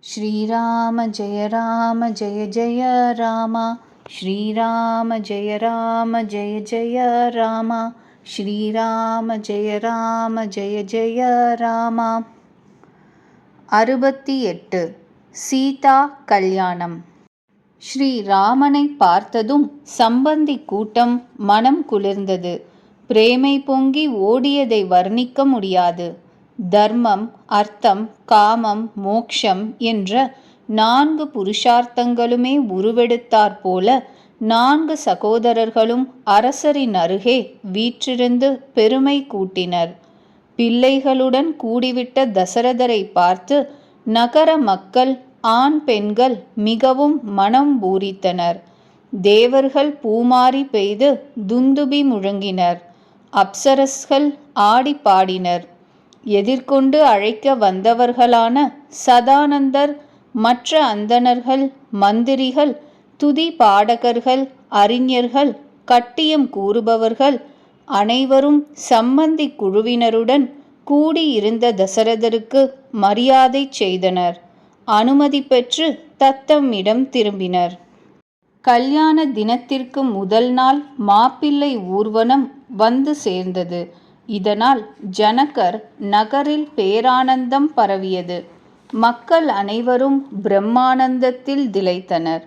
श्रीराम जय जय राम। श्रीराम जय जय राम। श्रीराम जय जय राम। 68 சீதா கல்யாணம். ஸ்ரீராமனை பார்த்ததும் சம்பந்தி கூட்டம் மனம் குளிர்ந்தது. பிரேமை பொங்கி ஓடியதை வர்ணிக்க முடியாது. தர்மம், அர்த்தம், காமம், மோக்ஷம் என்ற 4 புருஷார்த்தங்களுமே உருவெடுத்தாற்போல 4 சகோதரர்களும் அரசரின் அருகே வீற்றிருந்து பெருமை கூட்டினர். பிள்ளைகளுடன் கூடிவிட்ட தசரதரை பார்த்து நகர மக்கள், ஆண் பெண்கள் மிகவும் மனம் பூரித்தனர். தேவர்கள் பூமாரி பெய்து துந்துபி முழங்கினர். அப்சரஸ்கள் ஆடி பாடினர். எதிர்கொண்டு அழைக்க வந்தவர்களான சதானந்தர், மற்ற அந்தணர்கள், மந்திரிகள், துதி பாடகர்கள், அறிஞர்கள், கட்டியம் கூறுபவர்கள் அனைவரும் சம்பந்தி குழுவினருடன் கூடியிருந்த தசரதருக்கு மரியாதை செய்தனர். அனுமதி பெற்று தத்தம்மிடம் திரும்பினர். கல்யாண தினத்திற்கு முதல் நாள் மாப்பிள்ளை ஊர்வனம் வந்து சேர்ந்தது. இதனால் ஜனகர் நகரில் பேரானந்தம் பரவியது. மக்கள் அனைவரும் பிரம்மானந்தத்தில் திளைத்தனர்.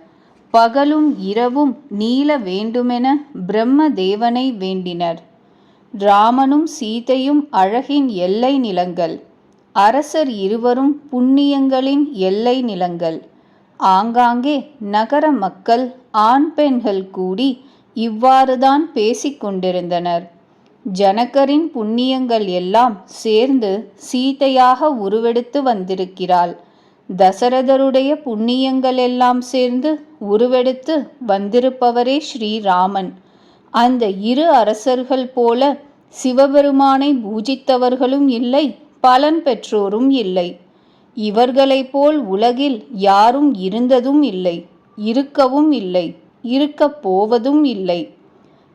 பகலும் இரவும் நீள வேண்டுமென பிரம்ம தேவனை வேண்டினர். ராமனும் சீதையும் அழகின் எல்லை நிலங்கள். அரசர் இருவரும் புண்ணியங்களின் எல்லை நிலங்கள். ஆங்காங்கே நகர மக்கள், ஆண் பெண்கள் கூடி இவ்வாறுதான் பேசிக்கொண்டிருந்தனர். ஜனகரின் புண்ணியங்கள் எல்லாம் சேர்ந்து சீதையாக உருவெடுத்து வந்திருக்கிறாள். தசரதருடைய புண்ணியங்கள் எல்லாம் சேர்ந்து உருவெடுத்து வந்திருப்பவரே ஸ்ரீராமன். அந்த இரு அரசர்கள் போல சிவபெருமானை பூஜித்தவர்களும் இல்லை, பலன் பெற்றோரும் இல்லை. இவர்களைப் போல் உலகில் யாரும் இருந்ததும் இல்லை, இருக்கவும் இல்லை, இருக்கப் போவதும் இல்லை.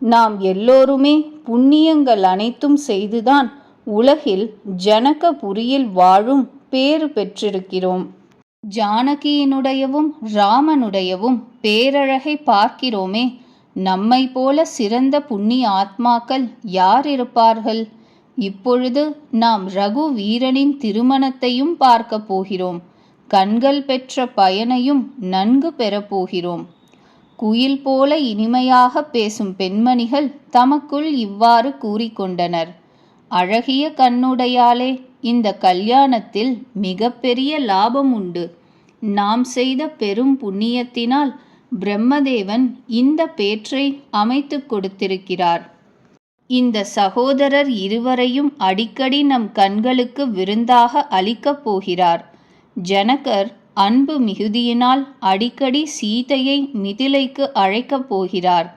நாம் எல்லோருமே புண்ணியங்கள் அனைத்தும் செய்துதான் உலகில் ஜனகபுரியில் வாழும் பேறு பெற்றிருக்கிறோம். ஜானகியினுடையவும் ராமனுடையவும் பேரழகை பார்க்கிறோமே. நம்மை போல சிறந்த புண்ணிய ஆத்மாக்கள் யார் இருப்பார்கள்? இப்பொழுது நாம் ரகுவீரனின் திருமணத்தையும் பார்க்க போகிறோம். கண்கள் பெற்ற பயனையும் நன்கு பெறப்போகிறோம். குயில் போல இனிமையாக பேசும் பெண்மணிகள் தமக்குள் இவ்வாறு கூறிக்கொண்டனர். அழகிய கண்ணுடையாளே, இந்த கல்யாணத்தில் மிக பெரிய லாபம் உண்டு. நாம் செய்த பெரும் புண்ணியத்தினால் பிரம்மதேவன் இந்த பேற்றை அமைத்து கொடுத்திருக்கிறார். இந்த சகோதரர் இருவரையும் அடிக்கடி நம் கண்களுக்கு விருந்தாக அளிக்கப் போகிறார். ஜனகர் அன்பு மிகுதியினால் அடிக்கடி சீதையை மிதிலைக்கு அழைக்கப் போகிறார்.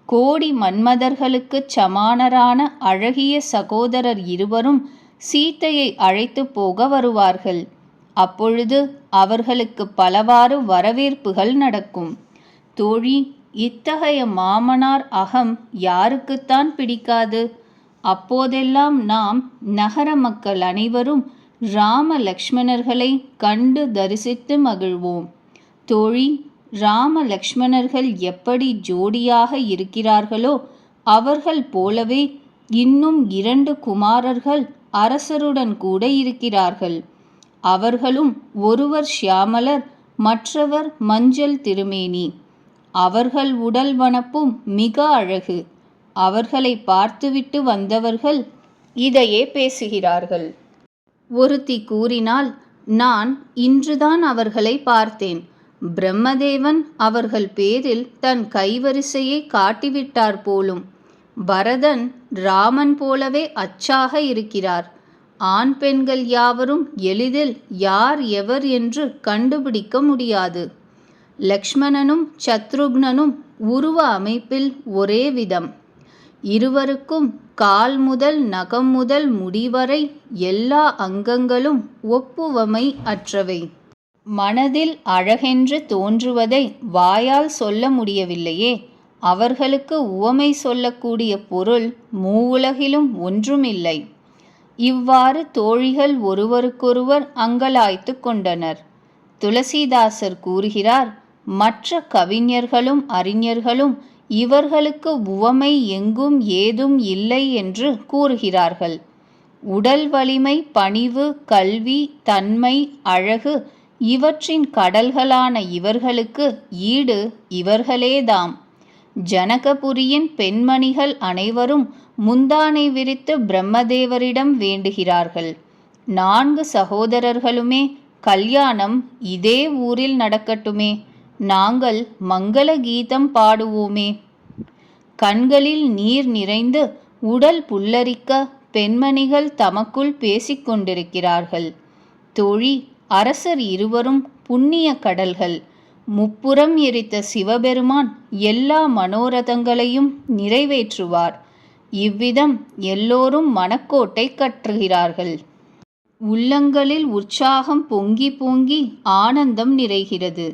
கோடி மன்மதர்களுக்குச் சமானரான அழகிய சகோதரர் இருவரும் சீதையை அழைத்து போக வருவார்கள். அப்பொழுது அவர்களுக்கு பலவாறு வரவேற்புகள் நடக்கும். தோழி, இத்தகைய மாமனார் அகம் யாருக்குத்தான் பிடிக்காது? அப்போதெல்லாம் நாம் நகர மக்கள் அனைவரும் ராம லக்ஷ்மணர்களை கண்டு தரிசித்து மகிழ்வோம். தோழி, ராம லக்ஷ்மணர்கள் எப்படி ஜோடியாக இருக்கிறார்களோ அவர்கள் போலவே இன்னும் 2 குமாரர்கள் அரசருடன் கூட இருக்கிறார்கள். அவர்களும் ஒருவர் ஷியாமலர், மற்றவர் மஞ்சள் திருமேனி. அவர்கள் உடல் வனப்பும் மிக அழகு. அவர்களை பார்த்துவிட்டு வந்தவர்கள் இதையே பேசுகிறார்கள். ஒருத்தி கூறினாள், நான் இன்றுதான் அவர்களை பார்த்தேன். பிரம்மதேவன் அவர்கள் பேரில் தன் கைவரிசையை காட்டிவிட்டார் போலும். பரதன் ராமன் போலவே அச்சாக இருக்கிறார். ஆண் பெண்கள் யாவரும் எளிதில் யார் எவர் என்று கண்டுபிடிக்க முடியாது. லக்ஷ்மணனும் சத்ருக்னனும் உருவ அமைப்பில் ஒரே விதம். இருவருக்கும் கால் முதல் நகம் முதல் முடிவரை எல்லா அங்கங்களும் ஒப்புவமை அற்றவை. மனதில் அழகென்று தோன்றுவதை வாயால் சொல்ல முடியவில்லையே. அவர்களுக்கு உவமை சொல்லக்கூடிய பொருள் மூவுலகிலும் ஒன்றுமில்லை. இவ்வாறு தோழிகள் ஒருவருக்கொருவர் அங்கலாய்த்து கொண்டனர். துளசிதாசர் கூறுகிறார், மற்ற கவிஞர்களும் அறிஞர்களும் இவர்களுக்கு உவமை எங்கும் ஏதும் இல்லை என்று கூறுகிறார்கள். உடல் வலிமை, பணிவு, கல்வி, தன்மை, அழகு இவற்றின் கடல்களான இவர்களுக்கு ஈடு இவர்களேதாம். ஜனகபுரியின் பெண்மணிகள் அனைவரும் முந்தானை விரித்து பிரம்மதேவரிடம் வேண்டுகிறார்கள். 4 சகோதரர்களுமே கல்யாணம் இதே ஊரில் நடக்கட்டுமே, நாங்கள் மங்கள கீதம் பாடுவோமே. கண்களில் நீர் நிறைந்து உடல் புல்லரிக்க பெண்மணிகள் தமக்குள் பேசிக்கொண்டிருக்கிறார்கள். தோழி, அரசர் இருவரும் புண்ணிய கடல்கள். முப்புறம் எரித்த சிவபெருமான் எல்லா மனோரதங்களையும் நிறைவேற்றுவார். இவ்விதம் எல்லோரும் மனக்கோட்டை கட்டுகிறார்கள். உள்ளங்களில் உற்சாகம் பொங்கி பொங்கி ஆனந்தம் நிறைகிறது.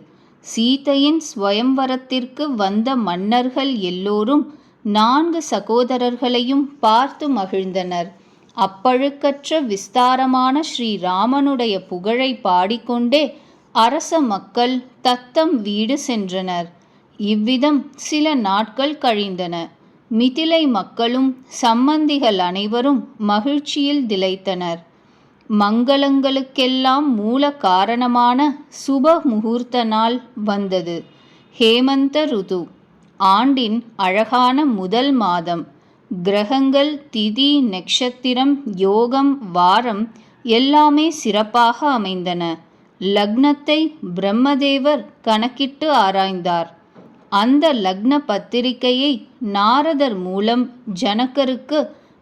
சீதையின் ஸ்வயம்வரத்திற்கு வந்த மன்னர்கள் எல்லோரும் 4 சகோதரர்களையும் பார்த்து மகிழ்ந்தனர். அப்பழுக்கற்ற விஸ்தாரமான ஸ்ரீராமனுடைய புகழை பாடிக்கொண்டே அரச மக்கள் தத்தம் வீடு சென்றனர். இவ்விதம் சில நாட்கள் கழிந்தன. மிதிலை மக்களும் சம்பந்திகள் அனைவரும் மகிழ்ச்சியில் திளைத்தனர். மங்களங்களுக்கெல்லாம் மூல காரணமான சுப முகூர்த்த நாள் வந்தது. ஹேமந்த ருது, ஆண்டின் அழகான முதல் மாதம். கிரகங்கள், திதி, நட்சத்திரம், யோகம், வாரம் எல்லாமே சிறப்பாக அமைந்தன. லக்னத்தை பிரம்மதேவர் கணக்கிட்டு ஆராய்ந்தார். அந்த லக்ன பத்திரிகையை நாரதர் மூலம் ஜனகருக்கு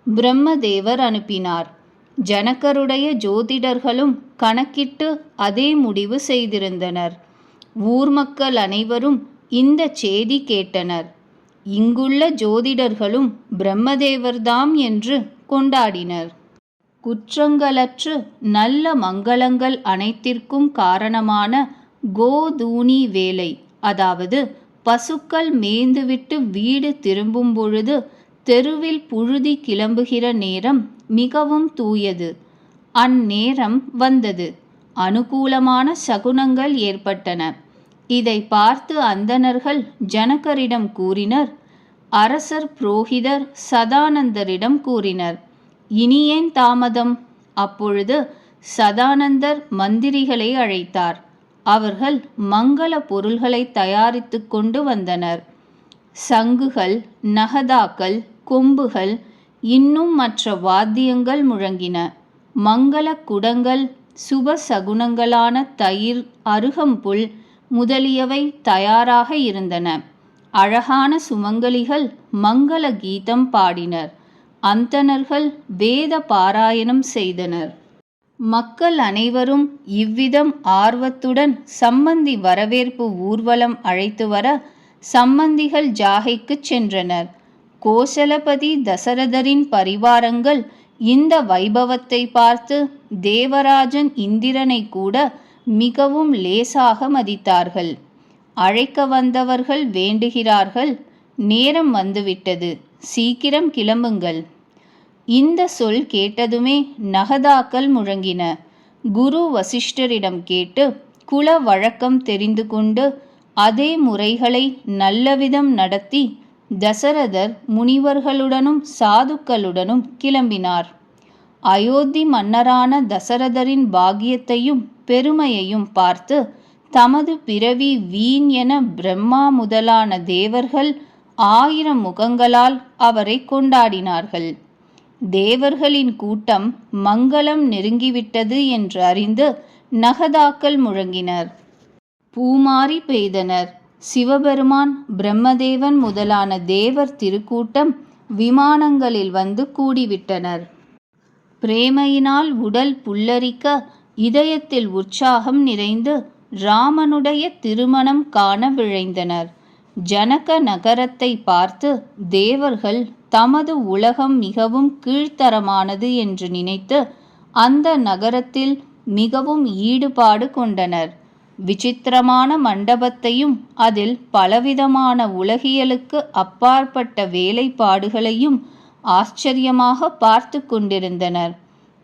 பிரம்மதேவர் அனுப்பினார். ஜனகருடைய ஜோதிடர்களும் கணக்கிட்டு அதே முடிவு செய்திருந்தனர். ஊர் மக்கள் அனைவரும் இந்த செய்தி கேட்டனர். இங்குள்ள ஜோதிடர்களும் பிரம்மதேவர்தாம் என்று கொண்டாடினர். குற்றங்களற்று நல்ல மங்களங்கள் அனைத்திற்கும் காரணமான கோதூனி வேலை, அதாவது பசுக்கள் மேய்ந்துவிட்டு வீடு திரும்பும் பொழுது தெருவில் புழுதி கிளம்புகிற நேரம் மிகவும் தூயது. அந்நேரம் வந்தது. அனுகூலமான சகுனங்கள் ஏற்பட்டன. இதை பார்த்து அந்தணர்கள் ஜனகரிடம் கூறினர். அரசர் புரோகிதர் சதானந்தரிடம் கூறினர். இனி ஏன் தாமதம்? அப்பொழுது சதானந்தர் மந்திரிகளை அழைத்தார். அவர்கள் மங்கள பொருள்களை தயாரித்து கொண்டு வந்தனர். சங்குகள், நகதாக்கள், கொம்புகள், இன்னும் மற்ற வாத்தியங்கள் முழங்கின. மங்கள குடங்கள், சுப சகுனங்களான தயிர், அருகம்புல் முதலியவை தயாராக இருந்தன. அழகான சுமங்கலிகள் மங்கள கீதம் பாடினர். அந்தணர்கள் வேத பாராயணம் செய்தனர். மக்கள் அனைவரும் இவ்விதம் ஆர்வத்துடன் சம்பந்தி வரவேற்பு ஊர்வலம் அழைத்து வர சம்பந்திகள் ஜாகைக்குச் சென்றனர். கோசலபதி தசரதரின் பரிவாரங்கள் இந்த வைபவத்தை பார்த்து தேவராஜன் இந்திரனை கூட மிகவும் லேசாக மதித்தார்கள். அழைக்க வந்தவர்கள் வேண்டுகிறார்கள், நேரம் வந்துவிட்டது, சீக்கிரம் கிளம்புங்கள். இந்த சொல் கேட்டதுமே நகதாக்கள் முழங்கின. குரு வசிஷ்டரிடம் கேட்டு குல வழக்கம் தெரிந்து கொண்டு அதே முறைகளை நல்லவிதம் நடத்தி தசரதர் முனிவர்களுடனும் சாதுக்களுடனும் கிளம்பினார். அயோத்தி மன்னரான தசரதரின் பாக்கியத்தையும் பெருமையையும் பார்த்து தமது பிறவி வீண் என பிரம்மா முதலான தேவர்கள் 1000 முகங்களால் அவரை கொண்டாடினார்கள். தேவர்களின் கூட்டம் மங்களம் நெருங்கிவிட்டது என்று அறிந்து நகதாக்கள் முழங்கினர். பூமாரி பெய்தனர். சிவபெருமான், பிரம்மதேவன் முதலான தேவர் திருக்கூட்டம் விமானங்களில் வந்து கூடிவிட்டனர். பிரேமையினால் உடல் புல்லரிக்க இதயத்தில் உற்சாகம் நிறைந்து ராமனுடைய திருமணம் காண விழைந்தனர். ஜனக நகரத்தை பார்த்து தேவர்கள் தமது உலகம் மிகவும் கீழ்த்தரமானது என்று நினைத்து அந்த நகரத்தில் மிகவும் ஈடுபாடு கொண்டனர். விசித்திரமான மண்டபத்தையும் அதில் பலவிதமான உலகியலுக்கு அப்பாற்பட்ட வேலைப்பாடுகளையும் ஆச்சரியமாக பார்த்து கொண்டிருந்தனர்.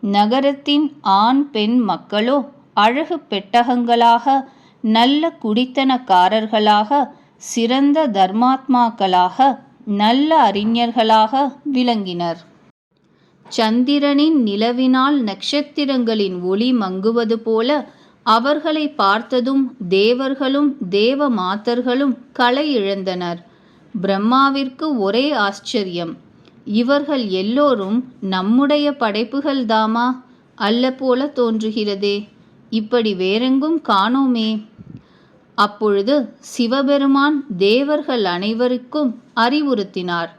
நகரத்தின் ஆண் பெண் மக்களோ அழகு பெட்டகங்களாக, நல்ல குடித்தனக்காரர்களாக, சிறந்த தர்மாத்மாக்களாக, நல்ல அறிஞர்களாக விளங்கினர். சந்திரனின் நிலவினால் நட்சத்திரங்களின் ஒளி மங்குவது போல அவர்களை பார்த்ததும் தேவர்களும் தேவ மாதர்களும் களை இழந்தனர். பிரம்மாவிற்கு ஒரே ஆச்சரியம். இவர்கள் எல்லோரும் நம்முடைய படைப்புகள்தாமா? அல்ல போல தோன்றுகிறதே, இப்படி வேறெங்கும் காணோமே. அப்பொழுது சிவபெருமான் தேவர்கள் அனைவருக்கும் அறிவுறுத்தினார்.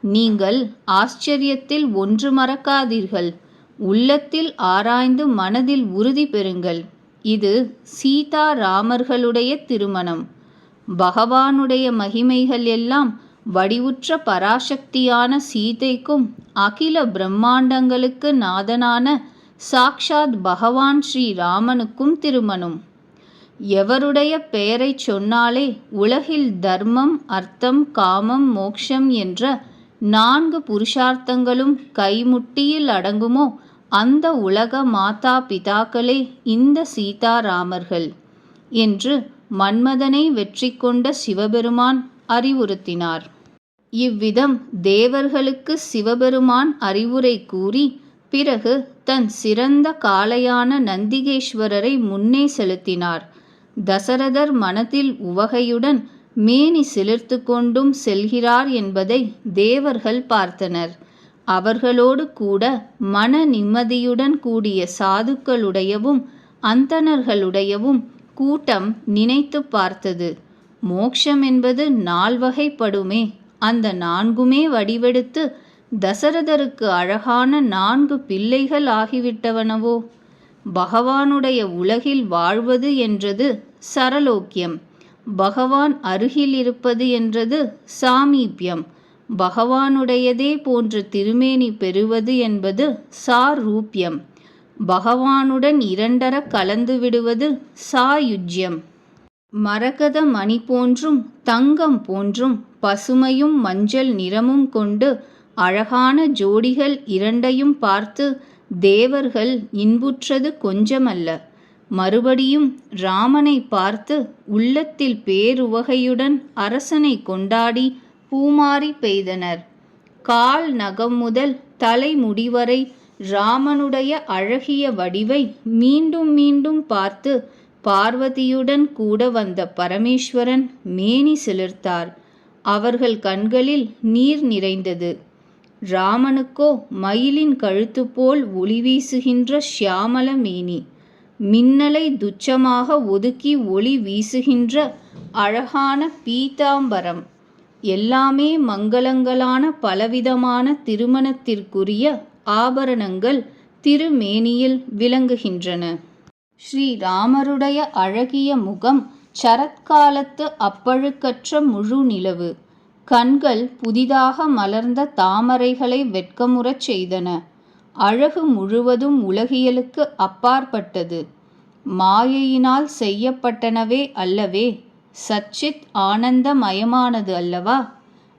நீங்கள் ஆச்சரியத்தில் ஒன்று மறக்காதீர்கள். உள்ளத்தில் ஆராய்ந்து மனதில் உறுதி பெறுங்கள். இது சீதா ராமர்களுடைய திருமணம். பகவானுடைய மகிமைகள் எல்லாம் வடிவுற்ற பராசக்தியான சீதைக்கும் அகில பிரம்மாண்டங்களுக்கு நாதனான சாக்ஷாத் பகவான் ஸ்ரீ ராமனுக்கும் திருமணம். எவருடைய பெயரைச் சொன்னாலே உலகில் தர்மம், அர்த்தம், காமம், மோக்ஷம் என்ற 4 புருஷார்த்தங்களும் கைமுட்டியில் அடங்குமோ அந்த உலக மாதா பிதாக்களே இந்த சீதாராமர்கள் என்று மன்மதனை வெற்றி கொண்ட சிவபெருமான் அறிவுறுத்தினார். இவ்விதம் தேவர்களுக்கு சிவபெருமான் அறிவுரை கூறி பிறகு தன் சிறந்த காளையான நந்திகேஸ்வரரை முன்னே செலுத்தினார். தசரதர் மனத்தில் உவகையுடன் மேனி சிலிர்த்து கொண்டும் செல்கிறார் என்பதை தேவர்கள் பார்த்தனர். அவர்களோடு கூட மன நிம்மதியுடன் கூடிய சாதுக்களுடையவும் அந்தணர்களுடையவும் கூட்டம் நினைத்து பார்த்தது. மோக்ஷம் என்பது 4 வகைப்படுமே. அந்த 4குமே வடிவெடுத்து தசரதருக்கு அழகான 4 பிள்ளைகள் ஆகிவிட்டவனவோ. பகவானுடைய உலகில் வாழ்வது என்றது சரலோக்கியம். பகவான் அருகில் இருப்பது என்றது சாமீபியம். பகவானுடையதே போன்ற திருமேனி பெறுவது என்பது சாரூபியம். பகவானுடன் இரண்டர கலந்து விடுவது சாயுஜ்யம். மரகத மணி போன்றும் தங்கம் போன்றும் பசுமையும் மஞ்சள் நிறமும் கொண்டு அழகான ஜோடிகள் இரண்டையும் பார்த்து தேவர்கள் இன்புற்றது கொஞ்சமல்ல. மறுபடியும் ராமனை பார்த்து உள்ளத்தில் பேருவகையுடன் அரசனை கொண்டாடி பூமாரி பெய்தனர். கால் நகம் முதல் தலை முடிவரை ராமனுடைய அழகிய வடிவை மீண்டும் மீண்டும் பார்த்து பார்வதியுடன் கூட வந்த பரமேஸ்வரன் மேனி சிலிர்த்தார். அவர்கள் கண்களில் நீர் நிறைந்தது. ராமனுக்கோ மயிலின் கழுத்து போல் ஒளி வீசுகின்ற ஷியாமல மேனி, மின்னலை துச்சமாக ஒதுக்கி ஒளி வீசுகின்ற அழகான பீதாம்பரம், எல்லாமே மங்களங்களான பலவிதமான திருமணத்திற்குரிய ஆபரணங்கள் திருமேனியில் விளங்குகின்றன. ஸ்ரீராமருடைய அழகிய முகம் சரத்காலத்து அப்பழுக்கற்ற முழு நிலவு. கண்கள் புதிதாக மலர்ந்த தாமரைகளை வெட்கமுறச் செய்தன. அழகு முழுவதும் உலகியலுக்கு அப்பாற்பட்டது. மாயையினால் செய்யப்பட்டனவே அல்லவே, சச்சித் ஆனந்தமயமானது அல்லவா?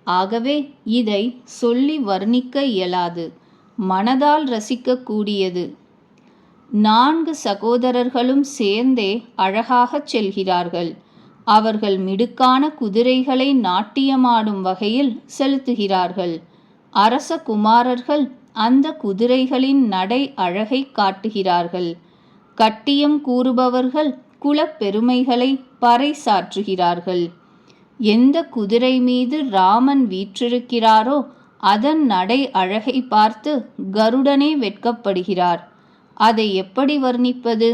ஆகவே இதை சொல்லி வர்ணிக்க இயலாது, மனதால் ரசிக்கக்கூடியது. 4 சகோதரர்களும் சேர்ந்தே அழகாகச் செல்கிறார்கள். அவர்கள் மிடுக்கான குதிரைகளை நாட்டியமாடும் வகையில் செலுத்துகிறார்கள். அரச குமாரர்கள் அந்த குதிரைகளின் நடை அழகை காட்டுகிறார்கள். கட்டியம் கூறுபவர்கள் குலப் பெருமைகளை பறைசாற்றுகிறார்கள். எந்த குதிரை மீது ராமன் வீற்றிருக்கிறாரோ அதன் நடை அழகை பார்த்து கருடனே வெட்கப்படுகிறார். அதை எப்படி வர்ணிப்பது?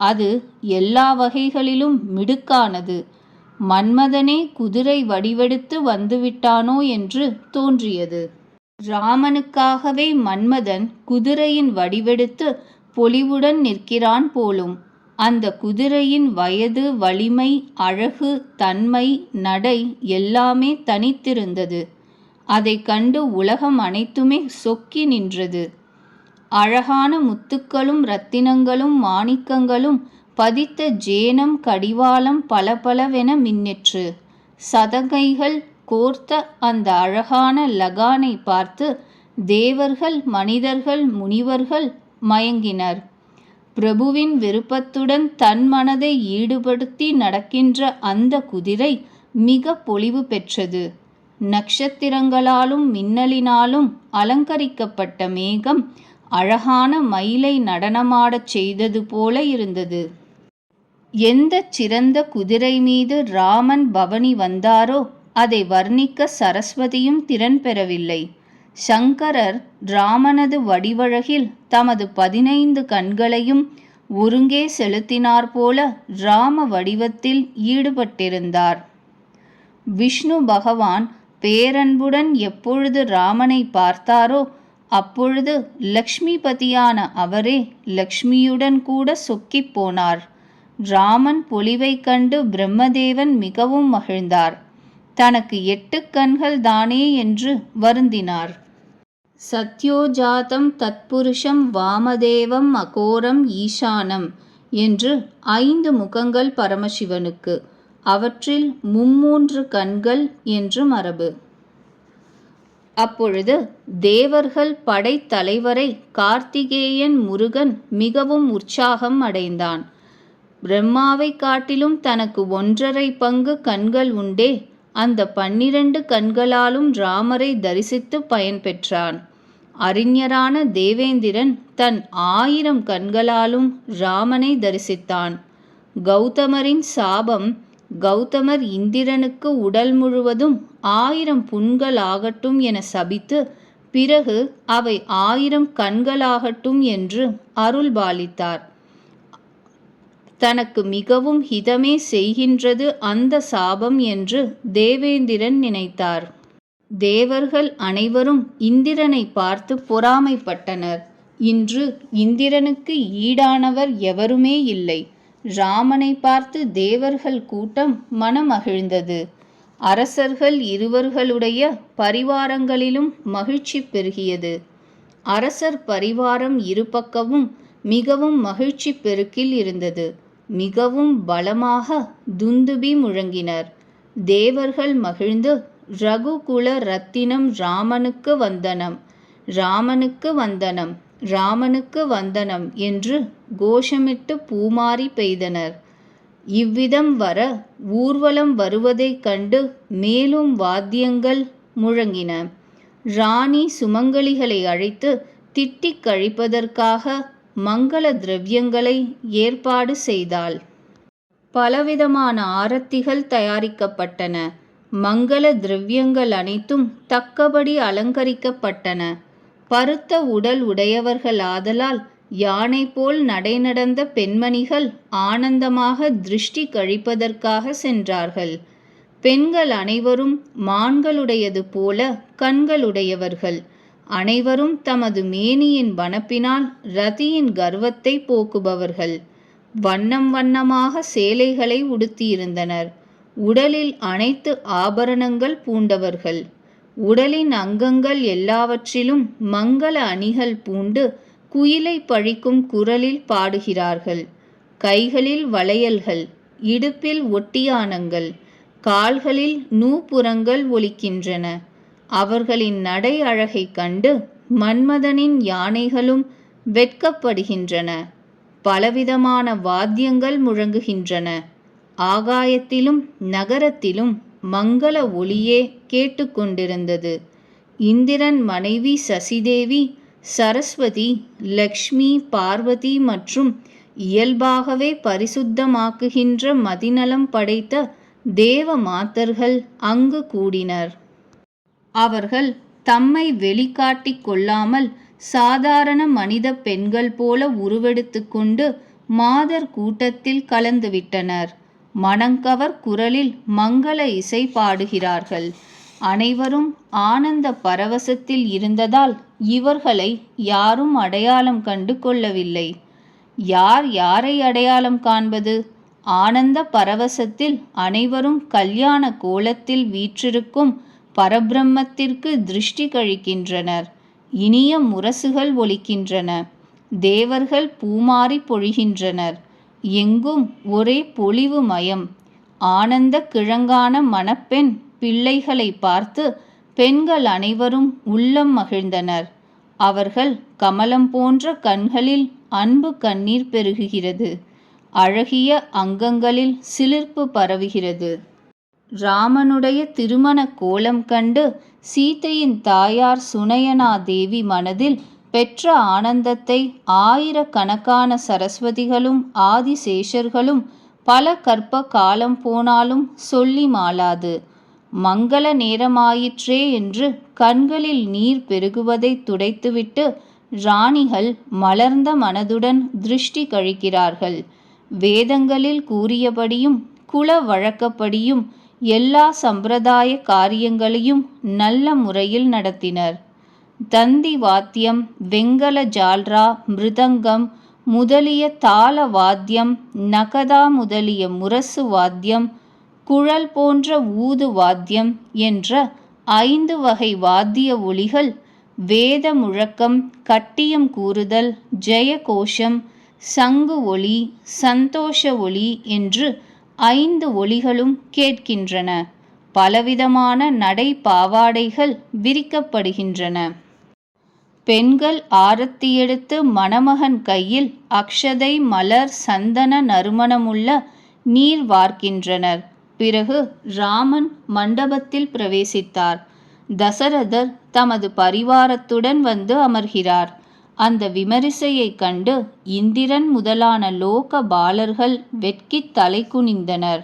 அது எல்லா வகைகளிலும் மிடுக்கானது. மன்மதனே குதிரை வடிவெடுத்து வந்துவிட்டானோ என்று தோன்றியது. ராமனுக்காகவே மன்மதன் குதிரையின் வடிவெடுத்து பொலிவுடன் நிற்கிறான் போலும். அந்த குதிரையின் வயது, வலிமை, அழகு, தன்மை, நடை எல்லாமே தனித்திருந்தது. அதை கண்டு உலகம் அனைத்துமே சொக்கி நின்றது. அழகான முத்துக்களும் இரத்தினங்களும் மாணிக்கங்களும் பதித்த ஜேனம் கடிவாளம் பலபலவென மின்னிற்று. சதங்கைகள் கோர்த்த அந்த அழகான லகானை பார்த்து தேவர்கள், மனிதர்கள், முனிவர்கள் மயங்கினர். பிரபுவின் விருப்பத்துடன் தன் மனதை ஈடுபடுத்தி நடக்கின்ற அந்த குதிரை மிக பொலிவு பெற்றது. நட்சத்திரங்களாலும் மின்னலினாலும் அலங்கரிக்கப்பட்ட மேகம் அழகான மயிலை நடனமாடச் செய்தது போல இருந்தது. எந்த சிறந்த குதிரை மீது ராமன் பவனி வந்தாரோ அதை வர்ணிக்க சரஸ்வதியும் திறன் பெறவில்லை. சங்கரர் ராமனது வடிவழகில் தமது 15 கண்களையும் ஒருங்கே செலுத்தினார் போல ராம வடிவத்தில் ஈடுபட்டிருந்தார். விஷ்ணு பகவான் பேரன்புடன் எப்பொழுது ராமனை பார்த்தாரோ அப்பொழுது லக்ஷ்மிபதியான அவரே லக்ஷ்மியுடன் கூட சொக்கிப் போனார். ராமன் பொலிவைக் கண்டு பிரம்மதேவன் மிகவும் மகிழ்ந்தார். தனக்கு 8 கண்கள் தானே என்று வருந்தினார். சத்யோஜாதம் தத்புருஷம் வாமதேவம் அகோரம் ஈசானம் என்று 5 முகங்கள் பரமசிவனுக்கு, அவற்றில் 3 கண்கள் என்று மரபு. அப்பொழுது தேவர்கள் படைத்தலைவரை கார்த்திகேயன் முருகன் மிகவும் உற்சாகம் அடைந்தான். பிரம்மாவை காட்டிலும் தனக்கு 1.5 பங்கு கண்கள் உண்டே, அந்த 12 கண்களாலும் ராமரை தரிசித்து பயன் பெற்றான். அறிஞரான தேவேந்திரன் தன் 1000 கண்களாலும் ராமனை தரிசித்தான். கௌதமரின் சாபம், கௌதமர் இந்திரனுக்கு உடல் முழுவதும் 1000 புண்கள் ஆகட்டும் என சபித்து பிறகு அவை 1000 கண்களாகட்டும் என்று அருள்பாலித்தார். தனக்கு மிகவும் ஹிதமே செய்கின்றது அந்த சாபம் என்று தேவேந்திரன் நினைத்தார். தேவர்கள் அனைவரும் இந்திரனை பார்த்து பொறாமைப்பட்டனர். இன்று இந்திரனுக்கு ஈடானவர் எவருமே இல்லை. ராமனை பார்த்து தேவர்கள் கூட்டம் மனமகிழ்ந்தது. அரசர்கள் இருவர்களுடைய பரிவாரங்களிலும் மகிழ்ச்சி பெருகியது. அரசர் பரிவாரம் இருபக்கமும் மிகவும் மகிழ்ச்சி பெருக்கில் இருந்தது. மிகவும் பலமாக துந்துபி முழங்கினர். தேவர்கள் மகிழ்ந்து ரகுகுல ரத்தினம் ராமனுக்கு வந்தனம், ராமனுக்கு வந்தனம், ராமனுக்கு வந்தனம் என்று கோஷமிட்டு பூமாரி பெய்தனர். இவ்விதம் வர ஊர்வலம் வருவதைக் கண்டு மேலும் வாத்தியங்கள் முழங்கின. ராணி சுமங்கலிகளை அழைத்து திட்டிக் கழிப்பதற்காக மங்கள திரவியங்களை ஏற்பாடு செய்தாள். பலவிதமான ஆரத்திகள் தயாரிக்கப்பட்டன. மங்கள திரவியங்கள் அனைத்தும் தக்கபடி அலங்கரிக்கப்பட்டன. பருத்த உடல் உடையவர்கள் ஆதலால் யானை போல் நடை நடந்த பெண்மணிகள் ஆனந்தமாக திருஷ்டி கழிப்பதற்காக சென்றார்கள். பெண்கள் அனைவரும் மான்களுடையது போல கண்களுடையவர்கள். அனைவரும் தமது மேனியின் வனப்பினால் ரதியின் கர்வத்தை போக்குபவர்கள். வண்ணம் வண்ணமாக சேலைகளை உடுத்தியிருந்தனர். உடலில் அனைத்து ஆபரணங்கள் பூண்டவர்கள். உடலின் அங்கங்கள் எல்லாவற்றிலும் மங்கள அணிகள் பூண்டு குயிலை பழிக்கும் குரலில் பாடுகிறார்கள். கைகளில் வளையல்கள், இடுப்பில் ஒட்டியானங்கள், கால்களில் நூபுரங்கள் ஒலிக்கின்றன. அவர்களின் நடை அழகைக் கண்டு மன்மதனின் யானைகளும் வெட்கப்படுகின்றன. பலவிதமான வாத்தியங்கள் முழங்குகின்றன. ஆகாயத்திலும் நகரத்திலும் மங்கள ஒலியே கேட்டுக்கொண்டிருந்தது. இந்திரன் மனைவி சசிதேவி, சரஸ்வதி, லக்ஷ்மி, பார்வதி மற்றும் இயல்பாகவே பரிசுத்தமாக்குகின்ற மதிநலம் படைத்த தேவ மாதர்கள் அங்கு கூடினர். அவர்கள் தம்மை வெளிக்காட்டிக் கொள்ளாமல் சாதாரண மனித பெண்கள் போல உருவெடுத்து கொண்டு மாதர் கூட்டத்தில் கலந்துவிட்டனர். மனங்கவர் குரலில் மங்கள இசை பாடுகிறார்கள். அனைவரும் ஆனந்த பரவசத்தில் இருந்ததால் இவர்களை யாரும் அடையாளம் கண்டு கொள்ளவில்லை. யார் யாரை அடையாளம் காண்பது? ஆனந்த பரவசத்தில் அனைவரும் கல்யாண கோலத்தில் வீற்றிருக்கும் பரபிரம்மத்திற்கு திருஷ்டி கழிக்கின்றனர். இனிய முரசுகள் ஒலிக்கின்றன. தேவர்கள் பூமாரி பொழிகின்றனர். எங்கும் ஒரே பொலிவு மயம். ஆனந்த கிழங்கான மணப்பெண் பிள்ளைகளை பார்த்து பெண்கள் அனைவரும் உள்ளம் மகிழ்ந்தனர். அவர்கள் கமலம் போன்ற கண்களில் அன்பு கண்ணீர் பெருகுகிறது. அழகிய அங்கங்களில் சிலிர்ப்பு பரவுகிறது. ராமனுடைய திருமண கோலம் கண்டு சீதையின் தாயார் சுனயனா தேவி மனதில் பெற்ற ஆனந்தத்தை ஆயிரக்கணக்கான சரஸ்வதிகளும் ஆதிசேஷர்களும் பல கற்ப காலம் போனாலும் சொல்லி மாளாது. மங்கள நேரமாயிற்றே என்று கண்களில் நீர் பெருகுவதை துடைத்துவிட்டு ராணிகள் மலர்ந்த மனதுடன் திருஷ்டி கழிக்கிறார்கள். வேதங்களில் கூறியபடியும் குல வழக்கப்படியும் எல்லா சம்பிரதாய காரியங்களையும் நல்ல முறையில் நடத்தினர். தந்தி வாத்தியம், வெங்கல ஜால்ரா, மிருதங்கம் முதலிய தாள வாத்தியம், நகதா முதலிய முரசு வாத்தியம், குழல் போன்ற ஊது வாத்தியம் என்ற 5 வகை வாத்திய ஒலிகள், வேத முழக்கம், கட்டியம் கூறுதல், ஜெய கோஷம், சங்கு ஒலி, சந்தோஷ ஒலி என்று 5 ஒலிகளும் கேட்கின்றன. பலவிதமான நடை பாவாடைகள் விரிக்கப்படுகின்றன. பெண்கள் ஆரத்தி எடுத்து மணமகன் கையில் அக்ஷதை, மலர், சந்தன நறுமணமுள்ள நீர் வார்க்கின்றனர். பிறகு ராமன் மண்டபத்தில் பிரவேசித்தார். தசரதர் தமது பரிவாரத்துடன் வந்து அமர்கிறார். அந்த விமரிசையை கண்டு இந்திரன் முதலான லோக பாலர்கள் வெட்கித் தலை குனிந்தனர்.